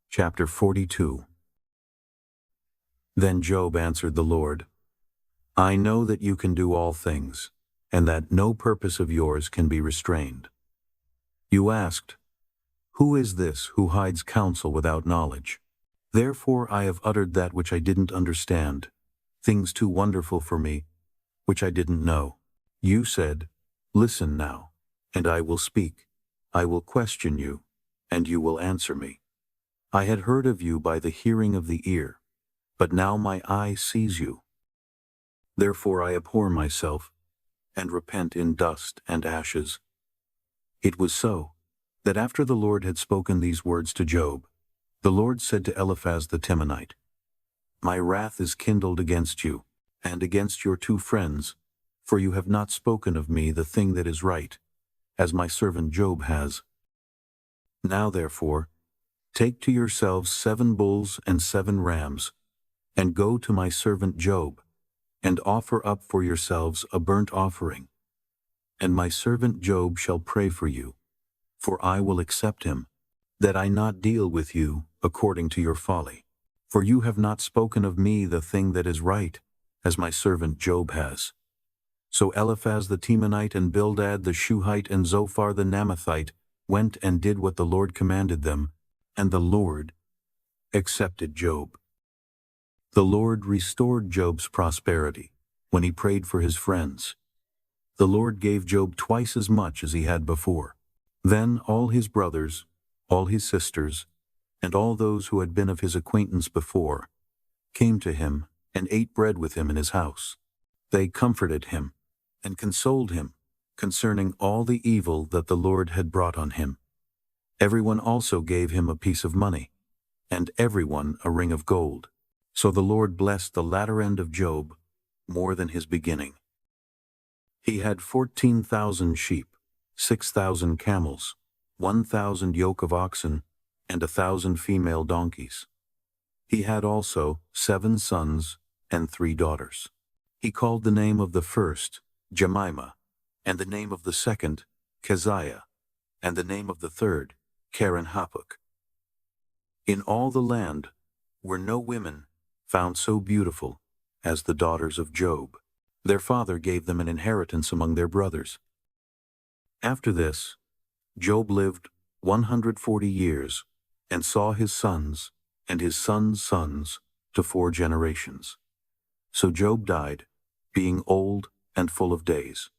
[SPEAKER 1] Chapter 42. Then Job answered the Lord, I know that you can do all things, and that no purpose of yours can be restrained. You asked, who is this who hides counsel without knowledge? Therefore I have uttered that which I didn't understand, things too wonderful for me, which I didn't know. You said, listen now, and I will speak. I will question you, and you will answer me. I had heard of you by the hearing of the ear, but now my eye sees you. Therefore I abhor myself, and repent in dust and ashes. It was so, that after the Lord had spoken these words to Job, the Lord said to Eliphaz the Temanite, My wrath is kindled against you, and against your two friends, for you have not spoken of me the thing that is right, as my servant Job has. Now therefore, take to yourselves 7 bulls and 7 rams, and go to my servant Job, and offer up for yourselves a burnt offering. And my servant Job shall pray for you, for I will accept him, that I not deal with you according to your folly. For you have not spoken of me the thing that is right, as my servant Job has. So Eliphaz the Temanite and Bildad the Shuhite and Zophar the Naamathite went and did what the Lord commanded them, and the Lord accepted Job. The Lord restored Job's prosperity when he prayed for his friends. The Lord gave Job twice as much as he had before. Then all his brothers, all his sisters, and all those who had been of his acquaintance before, came to him and ate bread with him in his house. They comforted him, and consoled him concerning all the evil that the Lord had brought on him. Everyone also gave him a piece of money, and everyone a ring of gold. So the Lord blessed the latter end of Job more than his beginning. He had 14,000 sheep, 6,000 camels, 1,000 yoke of oxen, and 1,000 female donkeys. He had also 7 sons and 3 daughters. He called the name of the first Jemimah, and the name of the second Keziah, and the name of the third Keren-Happuch. In all the land were no women found so beautiful as the daughters of Job. Their father gave them an inheritance among their brothers. After this, Job lived 140 years, and saw his sons and his sons' sons to 4 generations. So Job died, being old and full of days.